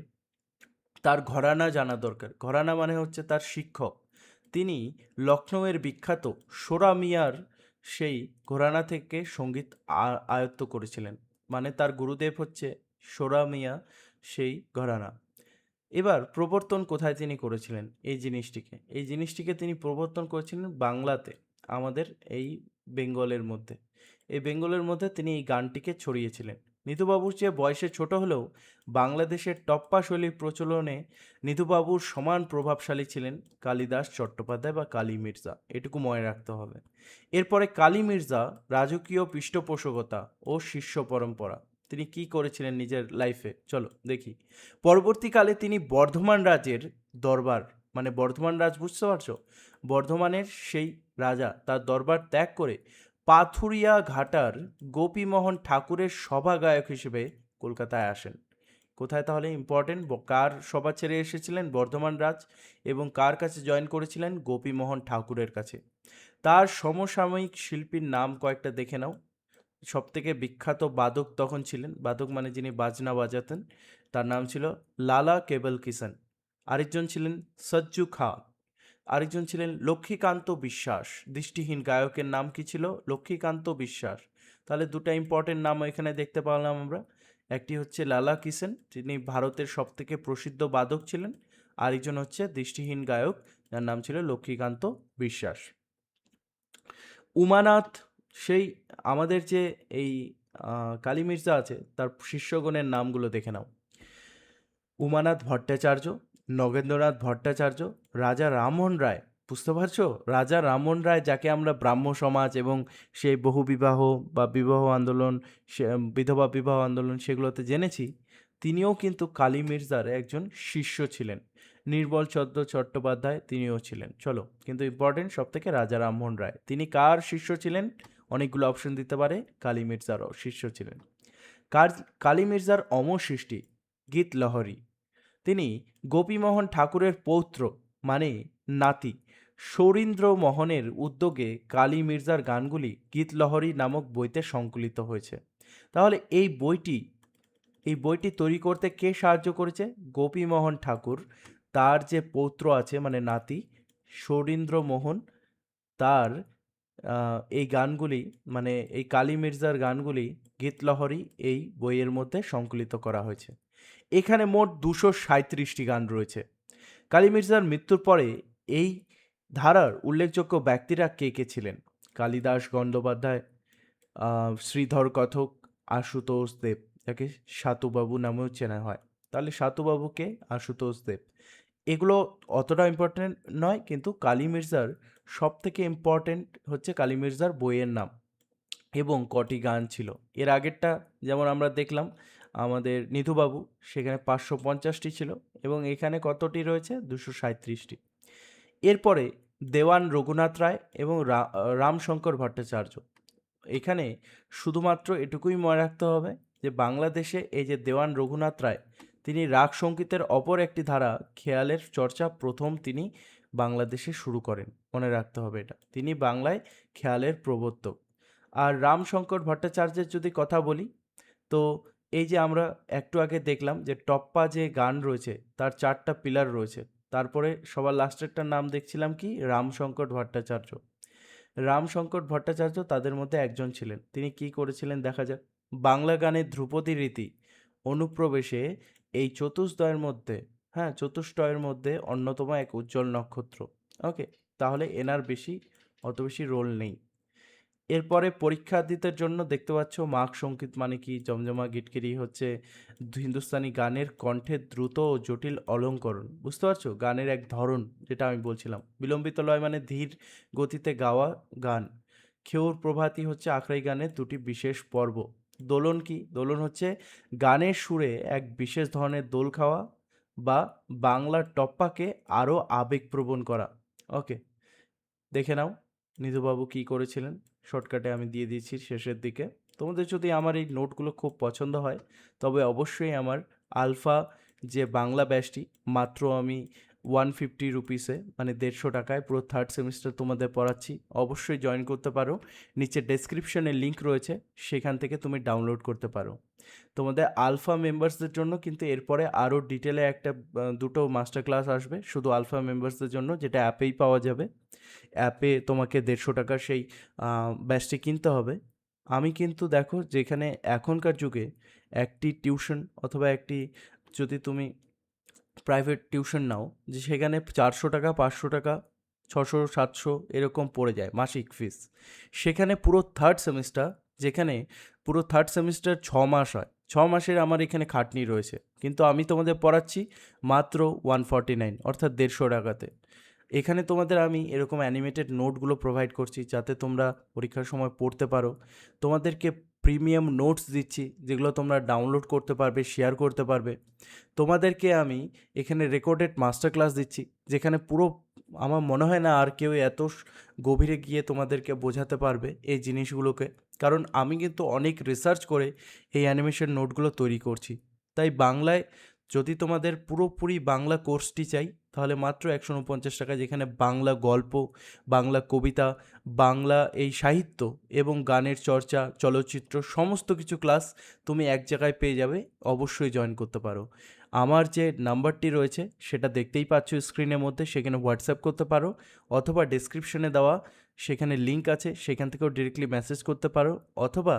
তার ঘরানা জানা দরকার। ঘরানা মানে হচ্ছে তার শিক্ষক। তিনি লখনৌয়ের বিখ্যাত সোরা মিয়ার সেই ঘরানা থেকে সঙ্গীত আয়ত্ত করেছিলেন। মানে তার গুরুদেব হচ্ছে সোরা মিয়া, সেই ঘরানা। এবার প্রবর্তন কোথায় তিনি করেছিলেন এই জিনিসটিকে তিনি প্রবর্তন করেছিলেন বাংলাতে, আমাদের এই বেঙ্গলের মধ্যে। এই বেঙ্গলের মধ্যে তিনি এই গানটিকে ছড়িয়েছিলেন। নিতুবাবুর চেয়ে বয়সে ছোট হলেও বাংলাদেশের টপ্পা শৈলীর প্রচলনে নিতুবাবুর সমান প্রভাবশালী ছিলেন কালিদাস চট্টোপাধ্যায় বা কালী মির্জা, এটুকু মনে রাখতে হবে। এরপরে কালী মির্জা রাজকীয় পৃষ্ঠপোষকতা ও শিষ্য পরম্পরা, তিনি কি করেছিলেন নিজের লাইফে, চলো দেখি। পরবর্তীকালে তিনি বর্ধমান রাজের দরবার, মানে বর্ধমান রাজ বুঝতে পারছো, বর্ধমানের সেই রাজা, তার দরবার ত্যাগ করে পাথুরিয়া ঘাটার গোপীমোহন ঠাকুরের সভা গায়ক হিসেবে কলকাতায় আসেন। কোথায় তাহলে ইম্পর্টেন্ট, কার সভা ছেড়ে এসেছিলেন? বর্ধমান রাজ। এবং কার কাছে জয়েন করেছিলেন? গোপীমোহন ঠাকুরের কাছে। তার সমসাময়িক শিল্পীর নাম কয়েকটা দেখে নাও। সবথেকে বিখ্যাত বাদক তখন ছিলেন, বাদক মানে যিনি বাজনা বাজাতেন, তার নাম ছিল লালা কেবল কিষান। আরেকজন ছিলেন সজ্জু খাঁ। আরেকজন ছিলেন লক্ষ্মীকান্ত বিশ্বাস। দৃষ্টিহীন গায়কের নাম কি ছিল? লক্ষ্মীকান্ত বিশ্বাস। তাহলে দুটো ইম্পর্টেন্ট নাম এখানে দেখতে পেলাম আমরা। একটি হচ্ছে লালা কিষান, যিনি ভারতের সবথেকে প্রসিদ্ধ বাদক ছিলেন। আরেকজন হচ্ছে দৃষ্টিহীন গায়ক, যার নাম ছিল লক্ষ্মীকান্ত বিশ্বাস। উমানাথ, সেই আমাদের যে এই কালী মির্জা আছে, তার শিষ্যগণের নামগুলো দেখে নাও। উমানাথ ভট্টাচার্য, নগেন্দ্রনাথ ভট্টাচার্য, রাজা রামমোহন রায়। বুঝতে পারছো? রাজা রামমোহন রায়, যাকে আমরা ব্রাহ্ম সমাজ এবং সেই বহুবিবাহ বা বিবাহ আন্দোলন, বিধবা বিবাহ আন্দোলন সেগুলোতে জেনেছি, তিনিও কিন্তু কালী মির্জার একজন শিষ্য ছিলেন। নির্মল চন্দ্র চট্টোপাধ্যায় তিনিও ছিলেন। চলো, কিন্তু ইম্পর্টেন্ট সব থেকে রাজা রামমোহন রায়, তিনি কার শিষ্য ছিলেন? অনেকগুলো অপশন দিতে পারে, কালী মির্জারও শিষ্য ছিলেন। কার কালী মির্জার অমর সৃষ্টি গীত লহরী। তিনি গোপীমোহন ঠাকুরের পৌত্র, মানে নাতি সৌরীন্দ্র মোহনের উদ্যোগে কালী মির্জার গানগুলি গীতলহরী নামক বইতে সংকলিত হয়েছে। তাহলে এই বইটি তৈরি করতে কে সাহায্য করেছে? গোপীমোহন ঠাকুর, তার যে পৌত্র আছে মানে নাতি সৌরীন্দ্র মোহন, তার এই গানগুলি মানে এই কালী মির্জার গানগুলি গীতলহরী এই বইয়ের মধ্যে সংকলিত করা হয়েছে। এখানে মোট 237টি গান রয়েছে। কালী মির্জার মৃত্যুর পরে এই ধারার উল্লেখযোগ্য ব্যক্তিরা কে কে ছিলেন? কালিদাস গঙ্গোপাধ্যায়, শ্রীধর কথক, আশুতোষ দেব, যাকে সাতুবাবু নামেও চেনা হয়। তাহলে সাতুবাবুকে, আশুতোষ দেব, এগুলো অতটা ইম্পর্টেন্ট নয়, কিন্তু কালী মির্জার সব থেকে ইম্পর্টেন্ট হচ্ছে কালী মির্জার বইয়ের নাম এবং কটি গান ছিল। এর আগেরটা যেমন আমরা দেখলাম আমাদের নিধুবাবু, সেখানে 550টি ছিল এবং এখানে কতটি রয়েছে? 237টি। এরপরে দেওয়ান রঘুনাথ রায় এবং রামশঙ্কর ভট্টাচার্য। এখানে শুধুমাত্র এটুকুই মনে রাখতে হবে যে বাংলাদেশে এই যে দেওয়ান রঘুনাথ রায়, তিনি রাগ সঙ্গীতের অপর একটি ধারা খেয়ালের চর্চা প্রথম তিনি বাংলাদেশে শুরু করেন। মনে রাখতে হবে এটা, তিনি বাংলায় খেয়ালের প্রবর্তক। আর রামশঙ্কর ভট্টাচার্যের যদি কথা বলি, তো এই যে আমরা একটু আগে দেখলাম যে টপ্পা যে গান রয়েছে তার 4টা পিলার রয়েছে, তারপরে সবার লাস্টেরটার নাম দেখছিলাম কি? রামশঙ্কর ভট্টাচার্য। রামশঙ্কর ভট্টাচার্য তাদের মধ্যে একজন ছিলেন। তিনি কি করেছিলেন দেখা যাক। বাংলা গানের ধ্রুপদী রীতি অনুপ্রবেশে এই চতুষ্টয়ের মধ্যে অন্যতম এক উজ্জ্বল নক্ষত্র। ওকে, তাহলে এনার অত বেশি রোল নেই। এরপরে পরীক্ষার্থীদের জন্য দেখতে পাচ্ছ মাগ সঙ্গীত মানে কি? জমজমা গিটকিরি হচ্ছে হিন্দুস্তানি গানের কণ্ঠের দ্রুত ও জটিল অলঙ্করণ। বুঝতে পারছো? গানের এক ধরন, যেটা আমি বলছিলাম। বিলম্বিত লয় মানে ধীর গতিতে গাওয়া গান। খেউর প্রভাতী হচ্ছে আখড়াই গানের দুটি বিশেষ পর্ব। দোলন কি? দোলন হচ্ছে গানের সুরে এক বিশেষ ধরনের দোল খাওয়া বা বাংলার টপ্পাকে আরও আবেগপ্রবণ করা। ওকে, দেখে নাও নিধুবাবু কী করেছিলেন। শর্টকাটে আমি দিয়ে দিয়েছি শেষের দিকে। তোমাদের যদি আমার এই নোটগুলো খুব পছন্দ হয় তবে অবশ্যই আমার আলফা যে বাংলা ব্যাচটি মাত্র আমি 150 রুপিসে মানে 150 টাকায় পুরো 3rd সেমিস্টার তোমাদের পড়াচ্ছি, অবশ্যই জয়েন করতে পারো। নিচে ডেসক্রিপশনে লিঙ্ক রয়েছে, সেখান থেকে তুমি ডাউনলোড করতে পারো। তোমাদের আলফা মেম্বার্সদের জন্য কিন্তু এরপরে আরও ডিটেলে দুটো মাস্টার ক্লাস আসবে শুধু আলফা মেম্বার্সদের জন্য, যেটা অ্যাপেই পাওয়া যাবে। অ্যাপে তোমাকে 150 টাকার সেই ব্যাচটি কিনতে হবে। আমি কিন্তু দেখো যেখানে এখনকার যুগে একটি টিউশন অথবা যদি তুমি প্রাইভেট টিউশন নাও, যে সেখানে 400 টাকা, 500 টাকা, 600, 700 এরকম পড়ে যায় মাসিক ফিস। সেখানে পুরো 3rd সেমিস্টার, যেখানে পুরো 3rd সেমিস্টার 6 মাস হয়, 6 মাসের আমার এখানে খাটনি রয়েছে, কিন্তু আমি তোমাদের পড়াচ্ছি মাত্র 149 অর্থাৎ 150 টাকাতে। এখানে তোমাদের আমি এরকম অ্যানিমেটেড নোটগুলো প্রোভাইড করছি যাতে তোমরা পরীক্ষার সময় পড়তে পারো। তোমাদেরকে প্রিমিয়াম নোটস দিচ্ছি যেগুলো তোমরা ডাউনলোড করতে পারবে, শেয়ার করতে পারবে। তোমাদেরকে আমি এখানে রেকর্ডেড মাস্টার ক্লাস দিচ্ছি, যেখানে পুরো আমার মনে হয় না আর কেউ এত গভীরে গিয়ে তোমাদেরকে বোঝাতে পারবে এই জিনিসগুলোকে, কারণ আমি কিন্তু অনেক রিসার্চ করে এই অ্যানিমেশন নোটগুলো তৈরি করছি। তাই বাংলায় যদি তোমাদের পুরোপুরি বাংলা কোর্সটি চাই তাহলে মাত্র 149 টাকা, যেখানে বাংলা গল্প, বাংলা কবিতা, বাংলা এই সাহিত্য এবং গানের চর্চা, চলচ্চিত্র সমস্ত কিছু ক্লাস তুমি এক জায়গায় পেয়ে যাবে। অবশ্যই জয়েন করতে পারো। আমার যে নাম্বারটি রয়েছে সেটা দেখতেই পাচ্ছ স্ক্রিনের মধ্যে, সেখানে হোয়াটসঅ্যাপ করতে পারো অথবা ডেসক্রিপশনে দেওয়া সেখানে লিঙ্ক আছে, সেখান থেকেও ডিরেক্টলি মেসেজ করতে পারো, অথবা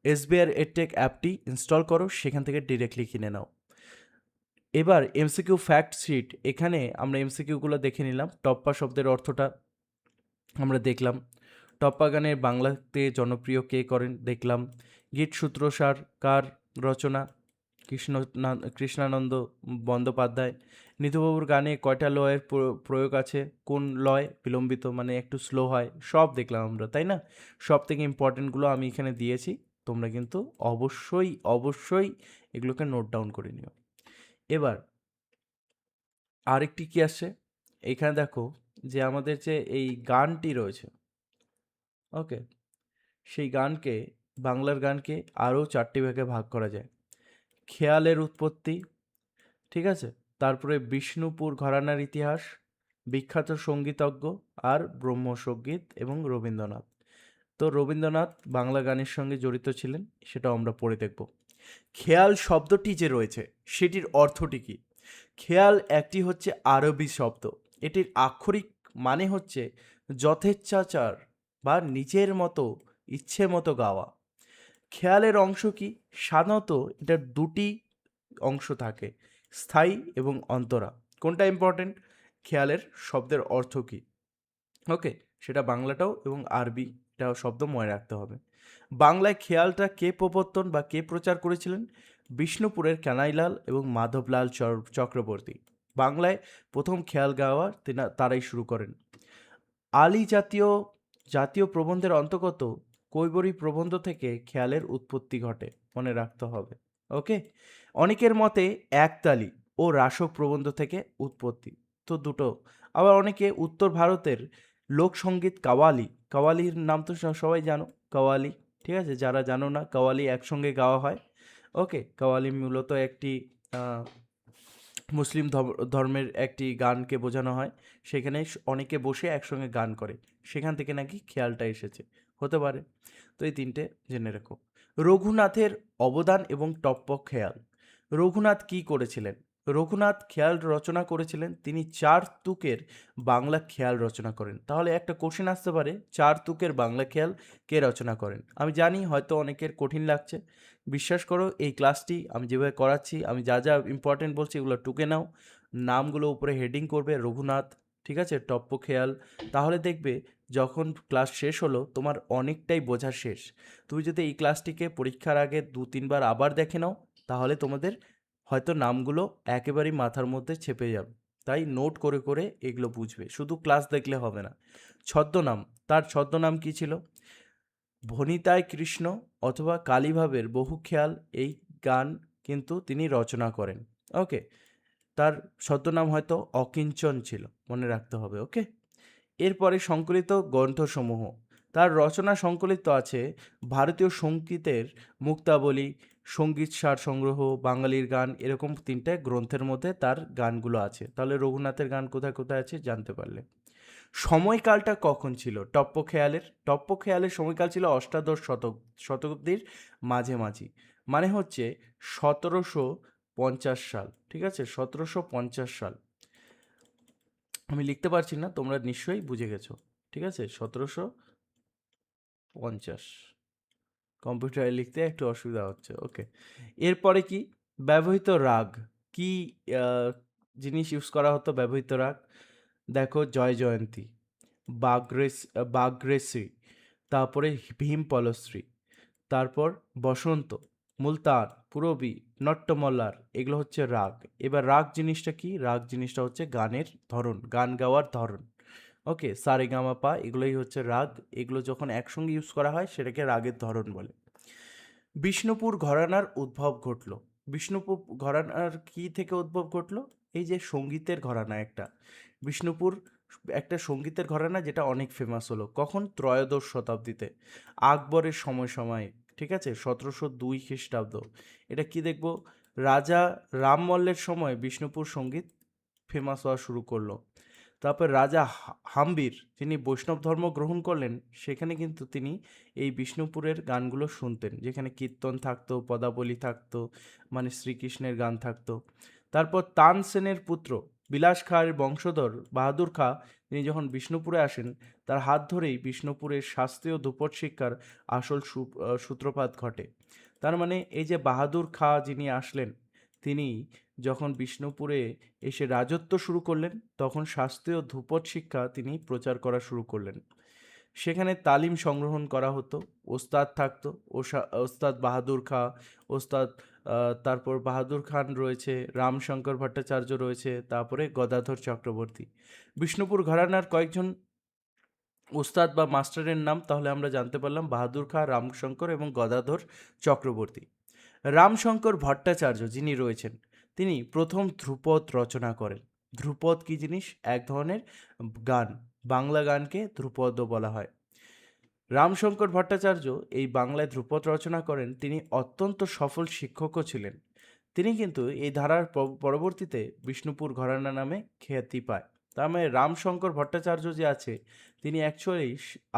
এসবিআর এডটেক অ্যাপটি ইনস্টল করো, সেখান থেকে ডিরেক্টলি কিনে নাও। এবার এমসিকিউ ফ্যাক্ট শিট, এখানে আমরা এমসিকিউগুলো দেখে নিলাম। টপ্পা শব্দের অর্থটা আমরা দেখলাম। টপ্পা গানের বাংলাতে জনপ্রিয় কে করেন দেখলাম। গীত সূত্রসার কার রচনা? কৃষ্ণানন্দ বন্দ্যোপাধ্যায়। নিতুবাবুর গানে কয়টা লয়ের প্রয়োগ আছে, কোন লয় বিলম্বিত মানে একটু স্লো হয়, সব দেখলাম আমরা, তাই না? সব থেকে ইম্পর্টেন্টগুলো আমি এখানে দিয়েছি, তোমরা কিন্তু অবশ্যই অবশ্যই এগুলোকে নোট ডাউন করে নিও। এবার আরেকটি কি আসছে, এইখানে দেখো যে আমাদের যে এই গানটি রয়েছে, ওকে, সেই গানকে, বাংলার গানকে আরও 4টি ভাগে ভাগ করা যায়। খেয়ালের উৎপত্তি, ঠিক আছে, তারপরে বিষ্ণুপুর ঘরানার ইতিহাস, বিখ্যাত সঙ্গীতজ্ঞ, আর ব্রহ্মসঙ্গীত এবং রবীন্দ্রনাথ। তো রবীন্দ্রনাথ বাংলা গানের সঙ্গে জড়িত ছিলেন, সেটাও আমরা পড়ে দেখব। খেয়াল শব্দটি যে রয়েছে সেটির অর্থটি কী? খেয়াল একটি হচ্ছে আরবি শব্দ, এটির আক্ষরিক মানে হচ্ছে যথেচ্ছাচার বা নিজের মতো ইচ্ছে মতো গাওয়া। খেয়ালের অংশ কি? সাধারণত এটার দুটি অংশ থাকে, স্থায়ী এবং অন্তরা। কোনটা ইম্পর্টেন্ট? খেয়ালের শব্দের অর্থ কী, ওকে, সেটা বাংলাটাও এবং আরবিটাও শব্দ মনে রাখতে হবে। বাংলায় খেয়ালটা কে প্রবর্তন বা কে প্রচার করেছিলেন? বিষ্ণুপুরের কানাইলাল এবং মাধবলাল চক্রবর্তী বাংলায় প্রথম খেয়াল গাওয়া তারাই শুরু করেন। আলী জাতীয় জাতীয় প্রবন্ধের অন্তর্গত কৈবরী প্রবন্ধ থেকে খেয়ালের উৎপত্তি ঘটে, মনে রাখতে হবে, ওকে। অনেকের মতে একতালি ও রাসক প্রবন্ধ থেকে উৎপত্তি, তো দুটো। আবার অনেকে উত্তর ভারতের লোকসঙ্গীত কাওয়ালি, কাওয়ালির নাম তো সবাই জানো, কাওয়ালি, ঠিক আছে, যারা জানো না, কাওয়ালি একসঙ্গে গাওয়া হয়, ওকে। কাওয়ালি মূলত একটি মুসলিম ধর্মের একটি গানকে বোঝানো হয়, সেখানে অনেকে বসে একসঙ্গে গান করে, সেখান থেকে নাকি খেয়ালটা এসেছে, হতে পারে। তো এই তিনটে জেনে রেখো। রঘুনাথের অবদান এবং টপ্পক খেয়াল। রঘুনাথ কি করেছিলেন? রঘুনাথ খেয়াল রচনা করেছিলেন, তিনি 4 তুকের বাংলা খেয়াল রচনা করেন। তাহলে একটা কোশ্চেন আসতে পারে, 4 তুকের বাংলা খেয়াল কে রচনা করেন? আমি জানি হয়তো অনেকের কঠিন লাগছে, বিশ্বাস করো এই ক্লাসটি আমি যেভাবে করাচ্ছি, আমি যা যা ইম্পর্টেন্ট বলছি এগুলো টুকে নাও, নামগুলো উপরে হেডিং করবে রঘুনাথ, ঠিক আছে, টপ্প খেয়াল, তাহলে দেখবে যখন ক্লাস শেষ হলো তোমার অনেকটাই বোঝা শেষ। তুমি যদি এই ক্লাসটিকে পরীক্ষার আগে 2-3 বার আবার দেখে নাও, তাহলে তোমাদের হয়তো নামগুলো একেবারেই মাথার মধ্যে ছেপে যাবে। তাই নোট করে করে এগুলো বুঝবে, শুধু ক্লাস দেখলে হবে না। ছদ্মনাম, তার ছদ্মনাম কী ছিল? ভনিতায় কৃষ্ণ অথবা কালীভাবের বহু খেয়াল, এই গান কিন্তু তিনি রচনা করেন, ওকে। তার ছদ্মনাম হয়তো অকিঞ্চন ছিল, মনে রাখতে হবে, ওকে। এরপরে সংকলিত গ্রন্থসমূহ, তার রচনা সংকলিত আছে ভারতীয় সঙ্গীতের মুক্তাবলী, সঙ্গীত সার সংগ্রহ, বাঙালির গান, এরকম 3টে গ্রন্থের মধ্যে তার গানগুলো আছে। তাহলে রঘুনাথের গান কোথায় কোথায় আছে জানতে পারলে। সময়কালটা কখন ছিল টপ্প খেয়ালের? টপ্প খেয়ালের সময়কাল ছিল অষ্টাদশ শতাব্দীর মাঝামাঝি, মানে হচ্ছে 1750 সাল, ঠিক আছে, 1750 সাল। আমি লিখতে পারছি না, তোমরা নিশ্চয়ই বুঝে গেছো, ঠিক আছে, 1750। কম্পিউটারে লিখতে একটু অসুবিধা হচ্ছে, ওকে। এরপরে কি? ব্যবহৃত রাগ কি জিনিস ইউজ করা হতো? ব্যবহৃত রাগ দেখো, জয় জয়ন্তী, বাগ্রেশ্রী, তারপরে ভীম পলশ্রী, তারপর বসন্ত, মুলতান, পুরবী, নট্টমল্লার, এগুলো হচ্ছে রাগ। এবার রাগ জিনিসটা কি? রাগ জিনিসটা হচ্ছে গানের ধরন, গান গাওয়ার ধরন, ওকে। সারেগামাপা এগুলোই হচ্ছে রাগ, এগুলো যখন একসঙ্গে ইউজ করা হয় সেটাকে রাগের ধরন বলে। বিষ্ণুপুর ঘরানার উদ্ভব ঘটল। বিষ্ণুপুর ঘরানার কি থেকে উদ্ভব ঘটল? এই যে সঙ্গীতের ঘরানা একটা, বিষ্ণুপুর একটা সঙ্গীতের ঘরানা যেটা অনেক ফেমাস হলো কখন? ত্রয়োদশ শতাব্দীতে, আকবরের সময়, ঠিক আছে, 1702 খ্রিস্টাব্দ। এটা কি দেখব? রাজা রামমল্লের সময় বিষ্ণুপুর সঙ্গীত ফেমাস হওয়া শুরু করলো। তারপর রাজা হাম্বির, যিনি বৈষ্ণব ধর্ম গ্রহণ করলেন, সেখানে কিন্তু তিনি এই বিষ্ণুপুরের গানগুলো শুনতেন, যেখানে কীর্তন থাকতো, পদাবলী থাকতো, মানে শ্রীকৃষ্ণের গান থাকতো। তারপর তানসেনের পুত্র বিলাস খাঁর বংশধর বাহাদুর খাঁ, তিনি যখন বিষ্ণুপুরে আসেন, তার হাত ধরেই বিষ্ণুপুরের শাস্ত্রীয় ধ্রুপদ শিক্ষার আসল সূত্রপাত ঘটে। তার মানে এই যে বাহাদুর খাঁ যিনি আসলেন, তিনি যখন বিষ্ণুপুরে এসে রাজত্ব শুরু করলেন, তখন শাস্ত্রীয় ধ্রুপদ শিক্ষা তিনি প্রচার করা শুরু করলেন। সেখানে তালিম সংগ্রহণ করা হতো, ওস্তাদ থাকতো, ওস্তাদ বাহাদুর খাঁ, ওস্তাদ তারপর বাহাদুর খান রয়েছে, রামশঙ্কর ভট্টাচার্য রয়েছে, তারপরে গদাধর চক্রবর্তী। বিষ্ণুপুর ঘরানার কয়েকজন ওস্তাদ বা মাস্টারের নাম তাহলে আমরা জানতে পারলাম বাহাদুর খাঁ, রামশঙ্কর এবং গদাধর চক্রবর্তী। রামশঙ্কর ভট্টাচার্য যিনি রয়েছেন, তিনি প্রথম ধ্রুপদ রচনা করেন। ধ্রুপদ কি জিনিস? এক ধরনের গান, বাংলা গানকে ধ্রুপদও বলা হয়। রামশঙ্কর ভট্টাচার্য এই বাংলায় ধ্রুপদ রচনা করেন। তিনি অত্যন্ত সফল শিক্ষকও ছিলেন। তিনি কিন্তু এই ধারার পরবর্তীতে বিষ্ণুপুর ঘরানা নামে খ্যাতি পায়। তার মানে রামশঙ্কর ভট্টাচার্য যে আছে, তিনি অ্যাকচুয়ালি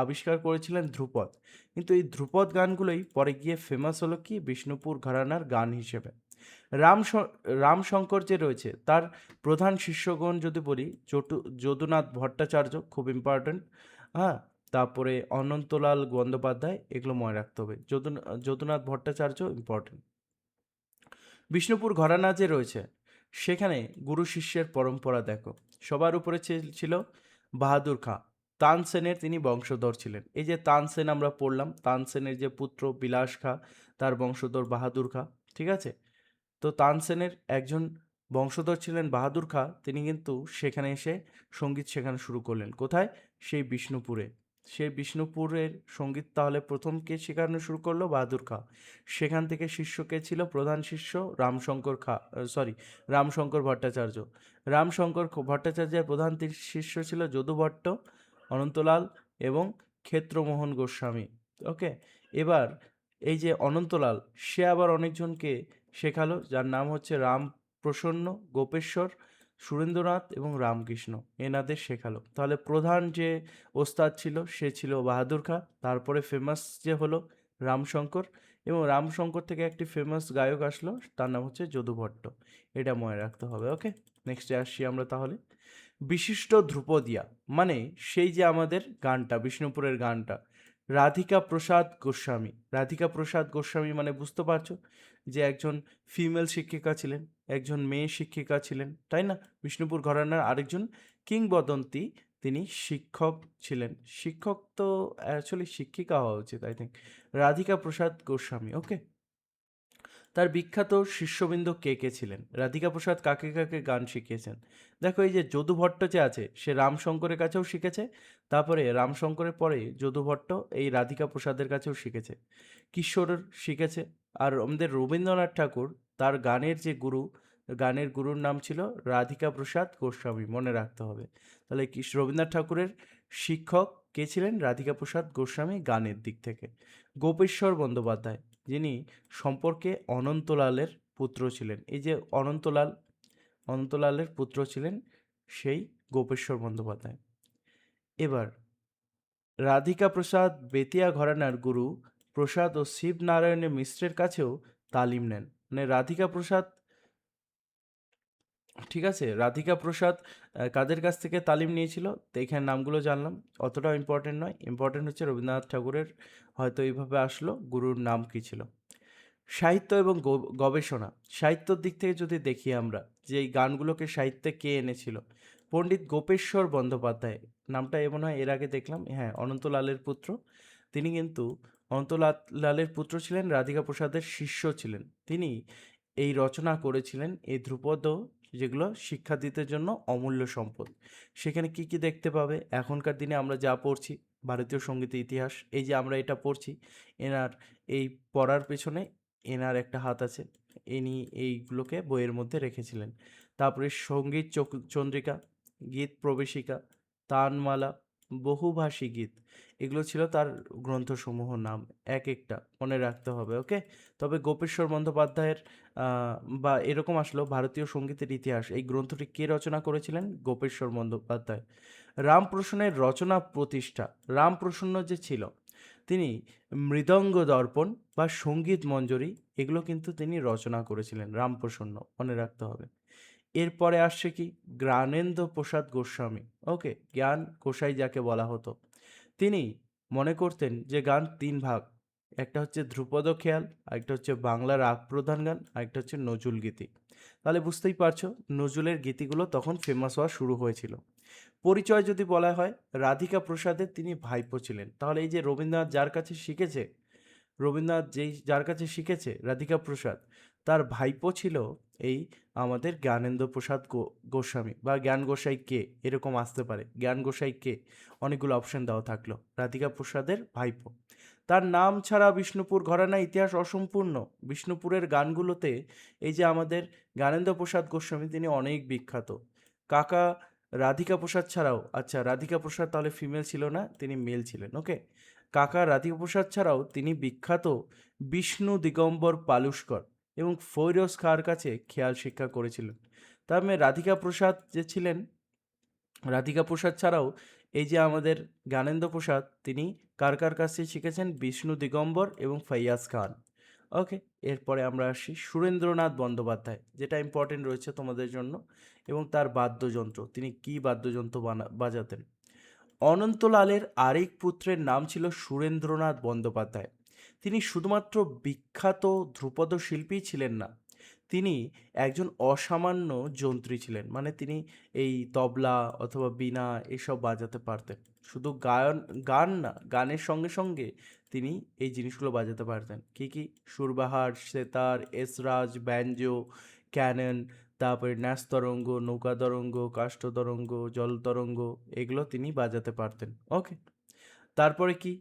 আবিষ্কার করেছিলেন ধ্রুপদ, কিন্তু এই ধ্রুপদ গানগুলোই পরে গিয়ে ফেমাস হলো কি বিষ্ণুপুর ঘরানার গান হিসেবে। রামশঙ্কর যে রয়েছে তার প্রধান শিষ্যগণ যদি বলি, যদুনাথ ভট্টাচার্য খুব ইম্পর্ট্যান্ট, হ্যাঁ, তারপরে অনন্তলাল বন্দ্যোপাধ্যায়, এগুলো মনে রাখতে হবে। যদুনাথ ভট্টাচার্য ইম্পর্টেন্ট। বিষ্ণুপুর ঘরানা যে রয়েছে সেখানে গুরু শিষ্যের পরম্পরা দেখো। সবার উপরে ছিল বাহাদুর খাঁ, তানসেনের তিনি বংশধর ছিলেন। এই যে তানসেন আমরা পড়লাম, তানসেনের যে পুত্র বিলাস খাঁ, তার বংশধর বাহাদুর খাঁ, ঠিক আছে। তো তানসেনের একজন বংশধর ছিলেন বাহাদুর খাঁ, তিনি কিন্তু সেখানে এসে সঙ্গীত শেখানো শুরু করলেন। কোথায়? সেই বিষ্ণুপুরে। সেই বিষ্ণুপুরের সঙ্গীত তাহলে প্রথম কে শেখানো শুরু করলো? বাহাদুর খাঁ। সেখান থেকে শিষ্য কে ছিল? প্রধান শিষ্য রামশঙ্কর ভট্টাচার্য। রামশঙ্কর ভট্টাচার্যের প্রধান শিষ্য ছিল যদু ভট্ট, অনন্তলাল এবং ক্ষেত্রমোহন গোস্বামী। ওকে, এবার এই যে অনন্তলাল, সে আবার অনেকজনকে শেখালো, যার নাম হচ্ছে রামপ্রসন্ন, গোপেশ্বর, সুরেন্দ্রনাথ এবং রামকৃষ্ণ, এনাদের শেখালো। তাহলে প্রধান যে ওস্তাদ ছিল সে ছিল বাহাদুর খাঁ। তারপরে ফেমাস যে হলো রামশঙ্কর, এবং রামশঙ্কর থেকে একটি ফেমাস গায়ক আসলো, তার নাম হচ্ছে যদু ভট্ট। এটা মনে রাখতে হবে। ওকে, নেক্সটে আসছি আমরা তাহলে। বিশিষ্ট ধ্রুপদিয়া মানে সেই যে আমাদের গানটা, বিষ্ণুপুরের গানটা, রাধিকা প্রসাদ গোস্বামী। রাধিকা প্রসাদ গোস্বামী মানে বুঝতে পারছো যে একজন ফিমেল শিক্ষিকা ছিলেন, একজন মেয়ে শিক্ষিকা ছিলেন, তাই না? বিষ্ণুপুর ঘরানার আরেকজন কিংবদন্তি তিনি শিক্ষক ছিলেন। শিক্ষক তো অ্যাকচুয়ালি শিক্ষিকা হওয়া উচিত, আই থিঙ্ক। রাধিকা প্রসাদ গোস্বামী। ওকে, তার বিখ্যাত শিষ্যবৃন্দ কে কে ছিলেন? রাধিকা প্রসাদ কাকে কাকে গান শিখিয়েছেন? দেখো, এই যে যদু ভট্ট যে আছে, সে রামশঙ্করের কাছেও শিখেছে, তারপরে রামশঙ্করের পরে যদু ভট্ট এই রাধিকা প্রসাদের কাছেও শিখেছে, কিশোর শিখেছে। আর আমাদের রবীন্দ্রনাথ ঠাকুর, তার গানের গুরুর নাম ছিল রাধিকা প্রসাদ গোস্বামী, মনে রাখতে হবে। তাহলে রবীন্দ্রনাথ ঠাকুরের শিক্ষক কে ছিলেন? রাধিকা প্রসাদ গোস্বামী গানের দিক থেকে। গোপেশ্বর বন্দ্যোপাধ্যায়, যিনি সম্পর্কে অনন্তলালের পুত্র ছিলেন। এই যে অনন্তলালের পুত্র ছিলেন সেই গোপেশ্বর বন্দ্যোপাধ্যায়। এবার রাধিকা প্রসাদ বেতিয়া ঘরানার গুরু প্রসাদ ও শিবনারায়ণের মিশ্রের কাছেও তালিম নেন। মানে রাধিকা প্রসাদ, ঠিক আছে, রাধিকা প্রসাদ কাদের কাছ থেকে তালিম নিয়েছিল? তো এখানে নামগুলো জানলাম, অতটাও ইম্পর্টেন্ট নয়। ইম্পর্টেন্ট হচ্ছে রবীন্দ্রনাথ ঠাকুরের হয়তো এইভাবে আসলো, গুরুর নাম কী ছিল। সাহিত্য এবং গবেষণা। সাহিত্যর দিক থেকে যদি দেখি আমরা, যে এই গানগুলোকে সাহিত্যে কে এনেছিল? পণ্ডিত গোপেশ্বর বন্দ্যোপাধ্যায়। নামটা মনে হয় এর আগে দেখলাম, হ্যাঁ, অনন্তলালের পুত্র। তিনি কিন্তু অনন্তলালের পুত্র ছিলেন, রাধিকা প্রসাদের শিষ্য ছিলেন। তিনি এই রচনা করেছিলেন এই ধ্রুপদ, যেগুলো শিক্ষার্থীদের জন্য অমূল্য সম্পদ। সেখানে কি কি দেখতে পাবে? এখনকার দিনে আমরা যা পড়ছি ভারতীয় সঙ্গীতের ইতিহাস, এই যে আমরা এটা পড়ছি, এনার এই পড়ার পেছনে এনার একটা হাত আছে। ইনি এইগুলোকে বইয়ের মধ্যে রেখেছিলেন। তারপরে সঙ্গীত চন্দ্রিকা, গীত প্রবেশিকা, তানমালা, বহুভাষী গীত, এগুলো ছিল তার গ্রন্থসমূহ নাম। এক একটা মনে রাখতে হবে। ওকে, তবে গোপেশ্বর বন্দ্যোপাধ্যায়ের বা এরকম আসলো ভারতীয় সঙ্গীতের ইতিহাস, এই গ্রন্থটি কে রচনা করেছিলেন? গোপেশ্বর বন্দ্যোপাধ্যায়। রামপ্রসন্নের রচনা প্রতিষ্ঠা। রামপ্রসন্ন যে ছিল, তিনি মৃদঙ্গ দর্পণ বা সঙ্গীত মঞ্জরি, এগুলো কিন্তু তিনি রচনা করেছিলেন, রামপ্রসন্ন, মনে রাখতে হবে। এরপরে আসছে কি? জ্ঞানেন্দ্র প্রসাদ গোস্বামী। ওকে, জ্ঞান গোসাই যাকে বলা হতো, তিনি মনে করতেন যে গান তিন ভাগ, একটা হচ্ছে ধ্রুপদ খেয়াল, আরেকটা হচ্ছে বাংলা রাগ প্রধান গান, আরেকটা হচ্ছে নজরুল গীতি। তাহলে বুঝতেই পারছো নজরুলের গীতিগুলো তখন ফেমাস হওয়া শুরু হয়েছিল। পরিচয় যদি বলা হয়, রাধিকা প্রসাদের তিনি ভাইপো ছিলেন। তাহলে এই যে রবীন্দ্রনাথ যার কাছে শিখেছে, যার কাছে শিখেছে রাধিকা প্রসাদ, তার ভাইপো ছিল এই আমাদের জ্ঞানেন্দ্র প্রসাদ গোস্বামী বা জ্ঞান গোসাই কে, এরকম আসতে পারে। জ্ঞান গোসাই কে, অনেকগুলো অপশন দেওয়া থাকলো। রাধিকা প্রসাদের ভাইপো। তার নাম ছাড়া বিষ্ণুপুর ঘরানা ইতিহাস অসম্পূর্ণ। বিষ্ণুপুরের গানগুলোতে এই যে আমাদের জ্ঞানেন্দ্র প্রসাদ গোস্বামী, তিনি অনেক বিখ্যাত। কাকা রাধিকা প্রসাদ ছাড়াও, আচ্ছা রাধিকা প্রসাদ তাহলে ফিমেল ছিল না, তিনি মেল ছিলেন, ওকে। কাকা রাধিকা প্রসাদ ছাড়াও তিনি বিখ্যাত বিষ্ণু দিগম্বর পালুস্কর এবং ফৈরোজ খাঁর কাছে খেয়াল শিক্ষা করেছিলেন। তার মেয়ে রাধিকা প্রসাদ যে ছিলেন, রাধিকা প্রসাদ ছাড়াও এই যে আমাদের জ্ঞানেন্দ্র প্রসাদ, তিনি কার কার কাছে শিখেছেন? বিষ্ণু দিগম্বর এবং ফৈয়াজ খান, ওকে। এরপরে আমরা আসি সুরেন্দ্রনাথ বন্দ্যোপাধ্যায়, যেটা ইম্পর্টেন্ট রয়েছে তোমাদের জন্য, এবং তার বাদ্যযন্ত্র, তিনি কি বাদ্যযন্ত্র বাজাতেন? অনন্তলালের আরেক পুত্রের নাম ছিল সুরেন্দ্রনাথ বন্দ্যোপাধ্যায়। তিনি শুধুমাত্র বিখ্যাত ধ্রুপদ শিল্পী ছিলেন না, তিনি একজন অসামান্য যন্ত্রী ছিলেন। মানে তিনি এই তবলা অথবা বীণা এসব বাজাতে পারতেন। শুধু গান না, গানের সঙ্গে সঙ্গে তিনি এই জিনিসগুলো বাজাতে পারতেন। কি কি? সুরবাহার, সেতার, এসরাজ, ব্যঞ্জো, ক্যানন, তারপরে ন্যাসতরঙ্গ, নৌকাতরঙ্গ, কাষ্ঠতরঙ্গ, জলতরঙ্গ, এগুলো তিনি বাজাতে পারতেন, ওকে। তারপরে কি?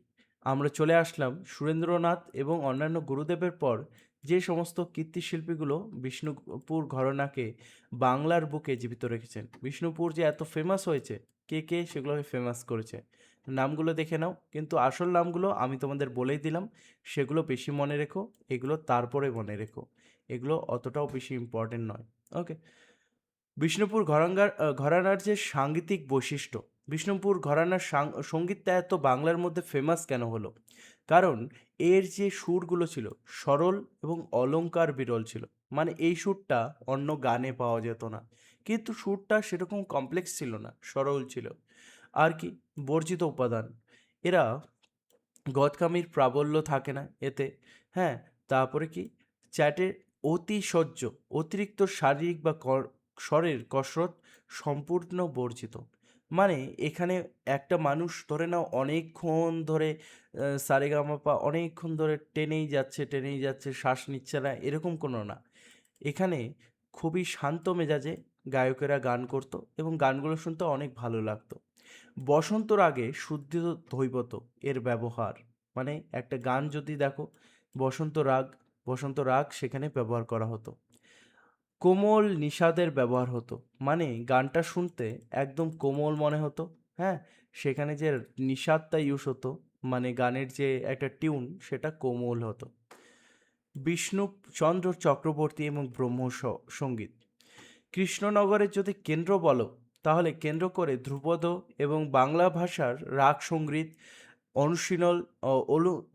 আমরা চলে আসলাম সুরেন্দ্রনাথ এবং অন্যান্য গুরুদেবের পর যে সমস্ত কীর্তিশিল্পীগুলো বিষ্ণুপুর ঘরানাকে বাংলার বুকে জীবিত রেখেছেন। বিষ্ণুপুর যে এত ফেমাস হয়েছে, কে কে সেগুলোকে ফেমাস করেছে, নামগুলো দেখে নাও। কিন্তু আসল নামগুলো আমি তোমাদের বলেই দিলাম, সেগুলো বেশি মনে রেখো, এগুলো তারপরে মনে রেখো, এগুলো অতটাও বেশি ইম্পর্টেন্ট নয়, ওকে। বিষ্ণুপুর ঘরানার যে সাংগীতিক বৈশিষ্ট্য, বিষ্ণুপুর ঘরানার সঙ্গীতটা এত বাংলার মধ্যে ফেমাস কেন হলো? কারণ এর যে সুরগুলো ছিল সরল এবং অলংকার বিরল ছিল। মানে এই সুরটা অন্য গানে পাওয়া যেত না, কিন্তু সুরটা সেরকম কমপ্লেক্স ছিল না, সরল ছিল। আর কি? বর্জিত উপাদান, এরা গদকামির প্রাবল্য থাকে না এতে, হ্যাঁ। তারপরে কি? চ্যাটের অতিশয্য, অতিরিক্ত শারীরিক বা স্বরের কসরত সম্পূর্ণ বর্জিত। মানে এখানে একটা মানুষ ধরে নাও অনেকক্ষণ ধরে সারেগামাপা অনেকক্ষণ ধরে টেনেই যাচ্ছে, শ্বাস নিচ্ছে না, এরকম কোনো না। এখানে খুবই শান্ত মেজাজে গায়কেরা গান করতো এবং গানগুলো শুনতে অনেক ভালো লাগতো। বসন্ত রাগে শুদ্ধ ধৈবত এর ব্যবহার, মানে একটা গান যদি দেখো, বসন্ত রাগ সেখানে ব্যবহার করা হতো। কোমল নিষাদের ব্যবহার হতো, মানে গানটা শুনতে একদম কোমল মনে হতো, হ্যাঁ। সেখানে যে নিষাদটা ইউজ হতো, মানে গানের যে একটা টিউন, সেটা কোমল হতো। বিষ্ণুচন্দ্র চক্রবর্তী এবং সঙ্গীত, কৃষ্ণনগরের যদি কেন্দ্র বলো, তাহলে কেন্দ্র করে ধ্রুপদ এবং বাংলা ভাষার রাগ সঙ্গীত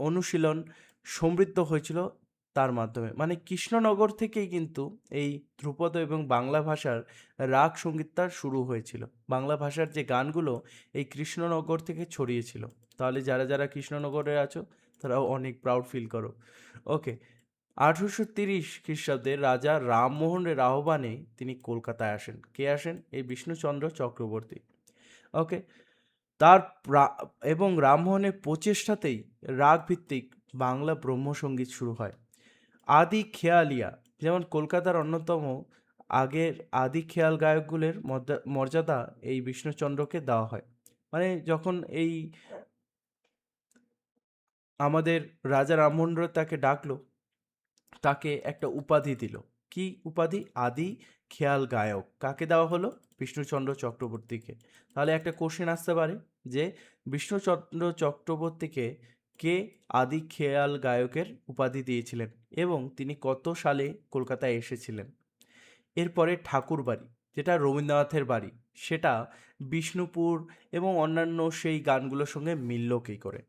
অনুশীলন সমৃদ্ধ হয়েছিল তার মাধ্যমে। মানে কৃষ্ণনগর থেকেই কিন্তু এই ধ্রুপদ এবং বাংলা ভাষার রাগ সঙ্গীতটা শুরু হয়েছিল। বাংলা ভাষার যে গানগুলো এই কৃষ্ণনগর থেকে ছড়িয়েছিল। তাহলে যারা যারা কৃষ্ণনগরে আছো তারাও অনেক প্রাউড ফিল করো, ওকে। 1830 খ্রিস্টাব্দে রাজা রামমোহনের আহ্বানে তিনি কলকাতায় আসেন। কে আসেন? এই বিষ্ণুচন্দ্র চক্রবর্তী, ওকে। তার এবং রামমোহনের প্রচেষ্টাতেই রাগভিত্তিক বাংলা ব্রহ্মসঙ্গীত শুরু হয়। আদি খেয়ালিয়া, যেমন কলকাতার অন্যতম আগের আদি খেয়াল গায়কগুলোর মর্যাদা এই বিষ্ণুচন্দ্রকে দেওয়া হয়। মানে যখন এই আমাদের রাজা রামমোহন রায় তাকে ডাকলো, তাকে একটা উপাধি দিল। কি উপাধি? আদি খেয়াল গায়ক। কাকে দেওয়া হলো? বিষ্ণুচন্দ্র চক্রবর্তীকে। তাহলে একটা কোশ্চেন আসতে পারে যে বিষ্ণুচন্দ্র চক্রবর্তীকে কে আদি খেয়াল গায়কের উপাধি দিয়েছিলেন এবং তিনি কত সালে কলকাতায় এসেছিলেন? এরপরে ঠাকুরবাড়ি, যেটা রবীন্দ্রনাথের বাড়ি, সেটা বিষ্ণুপুর এবং অন্যান্য সেই গানগুলোর সঙ্গে মিলল কী করে?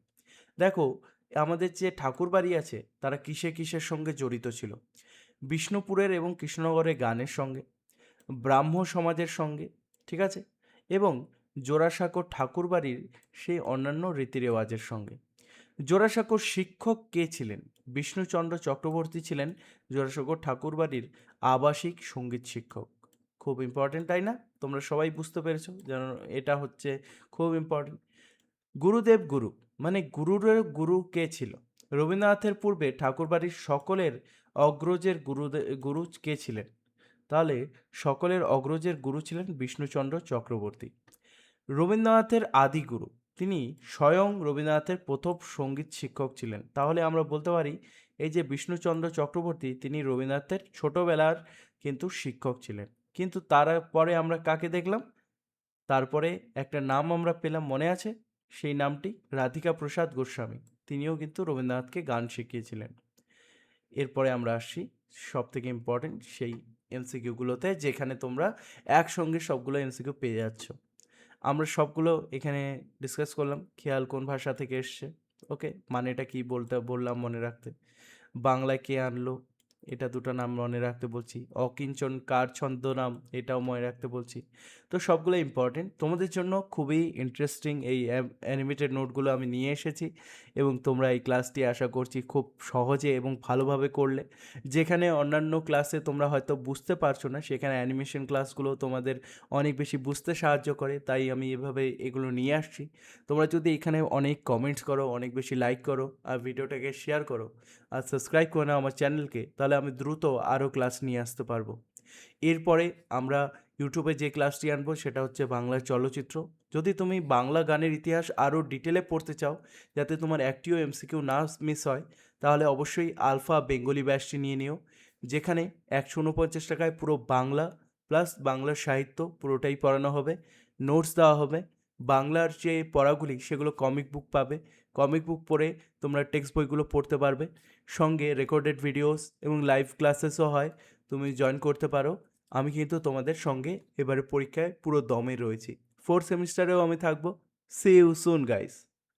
দেখো, আমাদের যে ঠাকুরবাড়ি আছে তারা কিসে কিসের সঙ্গে জড়িত ছিল? বিষ্ণুপুরের এবং কৃষ্ণনগরের গানের সঙ্গে, ব্রাহ্ম সমাজের সঙ্গে, ঠিক আছে, এবং জোড়াসাঁকোর ঠাকুরবাড়ির সেই অন্যান্য রীতিরেওয়াজের সঙ্গে। জোড়াসাঁকোর শিক্ষক কে ছিলেন? বিষ্ণুচন্দ্র চক্রবর্তী ছিলেন জোড়াসাঁকোর ঠাকুরবাড়ির আবাসিক সঙ্গীত শিক্ষক। খুব ইম্পর্টেন্ট, তাই না? তোমরা সবাই বুঝতে পেরেছো যেন এটা হচ্ছে খুব ইম্পর্টেন্ট। গুরুদেব গুরু, মানে গুরুর গুরু কে ছিল? রবীন্দ্রনাথের পূর্বে ঠাকুরবাড়ির সকলের অগ্রজের গুরু কে ছিলেন? তাহলে সকলের অগ্রজের গুরু ছিলেন বিষ্ণুচন্দ্র চক্রবর্তী। রবীন্দ্রনাথের আদি গুরু, তিনি স্বয়ং রবীন্দ্রনাথের প্রথম সঙ্গীত শিক্ষক ছিলেন। তাহলে আমরা বলতে পারি এই যে বিষ্ণুচন্দ্র চক্রবর্তী, তিনি রবীন্দ্রনাথের ছোটবেলার কিন্তু শিক্ষক ছিলেন। কিন্তু তারপরে আমরা কাকে দেখলাম? তারপরে একটা নাম আমরা পেলাম, মনে আছে? সেই নামটি রাধিকা প্রসাদ গোস্বামী। তিনিও কিন্তু রবীন্দ্রনাথকে গান শিখিয়েছিলেন। এরপরে আমরা আসছি সবথেকে ইম্পর্টেন্ট সেই এমসিকিউগুলোতে, যেখানে তোমরা একসঙ্গে সবগুলো এমসিকিউ পেয়ে যাচ্ছ। আমরা সবগুলো এখানে ডিসকাস করলাম। খেয়াল কোন ভাষা থেকে এসছে, ওকে, মানেটা কি বললাম মনে রাখতে। বাংলায় কে আনলো, এটা দুটো নাম মনে রাখতে বলছি। অকিঞ্চন কার ছদ্মনাম, এটাও মনে রাখতে বলছি। তো সবগুলো ইম্পর্টেন্ট তোমাদের জন্য, খুবই ইন্টারেস্টিং এই অ্যানিমেটেড নোটগুলো আমি নিয়ে এসেছি, এবং তোমরা এই ক্লাসটি আশা করছি খুব সহজে এবং ভালোভাবে করলে। যেখানে অন্যান্য ক্লাসে তোমরা হয়তো বুঝতে পারছো না, সেখানে অ্যানিমেশন ক্লাসগুলো তোমাদের অনেক বেশি বুঝতে সাহায্য করে, তাই আমি এভাবে এগুলো নিয়ে আসছি। তোমরা যদি এখানে অনেক কমেন্টস করো, অনেক বেশি লাইক করো, আর ভিডিওটাকে শেয়ার করো, আর সাবস্ক্রাইব করে নাও আমার চ্যানেলকে, তাহলে আমি দ্রুত আরও ক্লাস নিয়ে আসতে পারবো। এরপরে আমরা ইউটিউবে যে ক্লাসটি আনবো সেটা হচ্ছে বাংলা চলচ্চিত্র। যদি তুমি বাংলা গানের ইতিহাস আরও ডিটেলে পড়তে চাও, যাতে তোমার একটিও এমসিকিউ না মিস হয়, তাহলে অবশ্যই আলফা বেঙ্গলি ব্যাচটি নিয়ে নিও, যেখানে 149 টাকায় পুরো বাংলা প্লাস বাংলার সাহিত্য পুরোটাই পড়ানো হবে, নোটস দেওয়া হবে। বাংলার যে পড়াগুলি সেগুলো কমিক বুক পাবে, কমিক বুক পড়ে তোমরা টেক্সট বইগুলো পড়তে পারবে। সঙ্গে রেকর্ডেড ভিডিওস এবং লাইভ ক্লাসেসও হয়, তুমি জয়েন করতে পারো। আমি কিন্তু তোমাদের সঙ্গে এবারে পরীক্ষায় পুরো দমে রয়েছি। 4th সেমিস্টারেও আমি থাকবো। See you soon guys.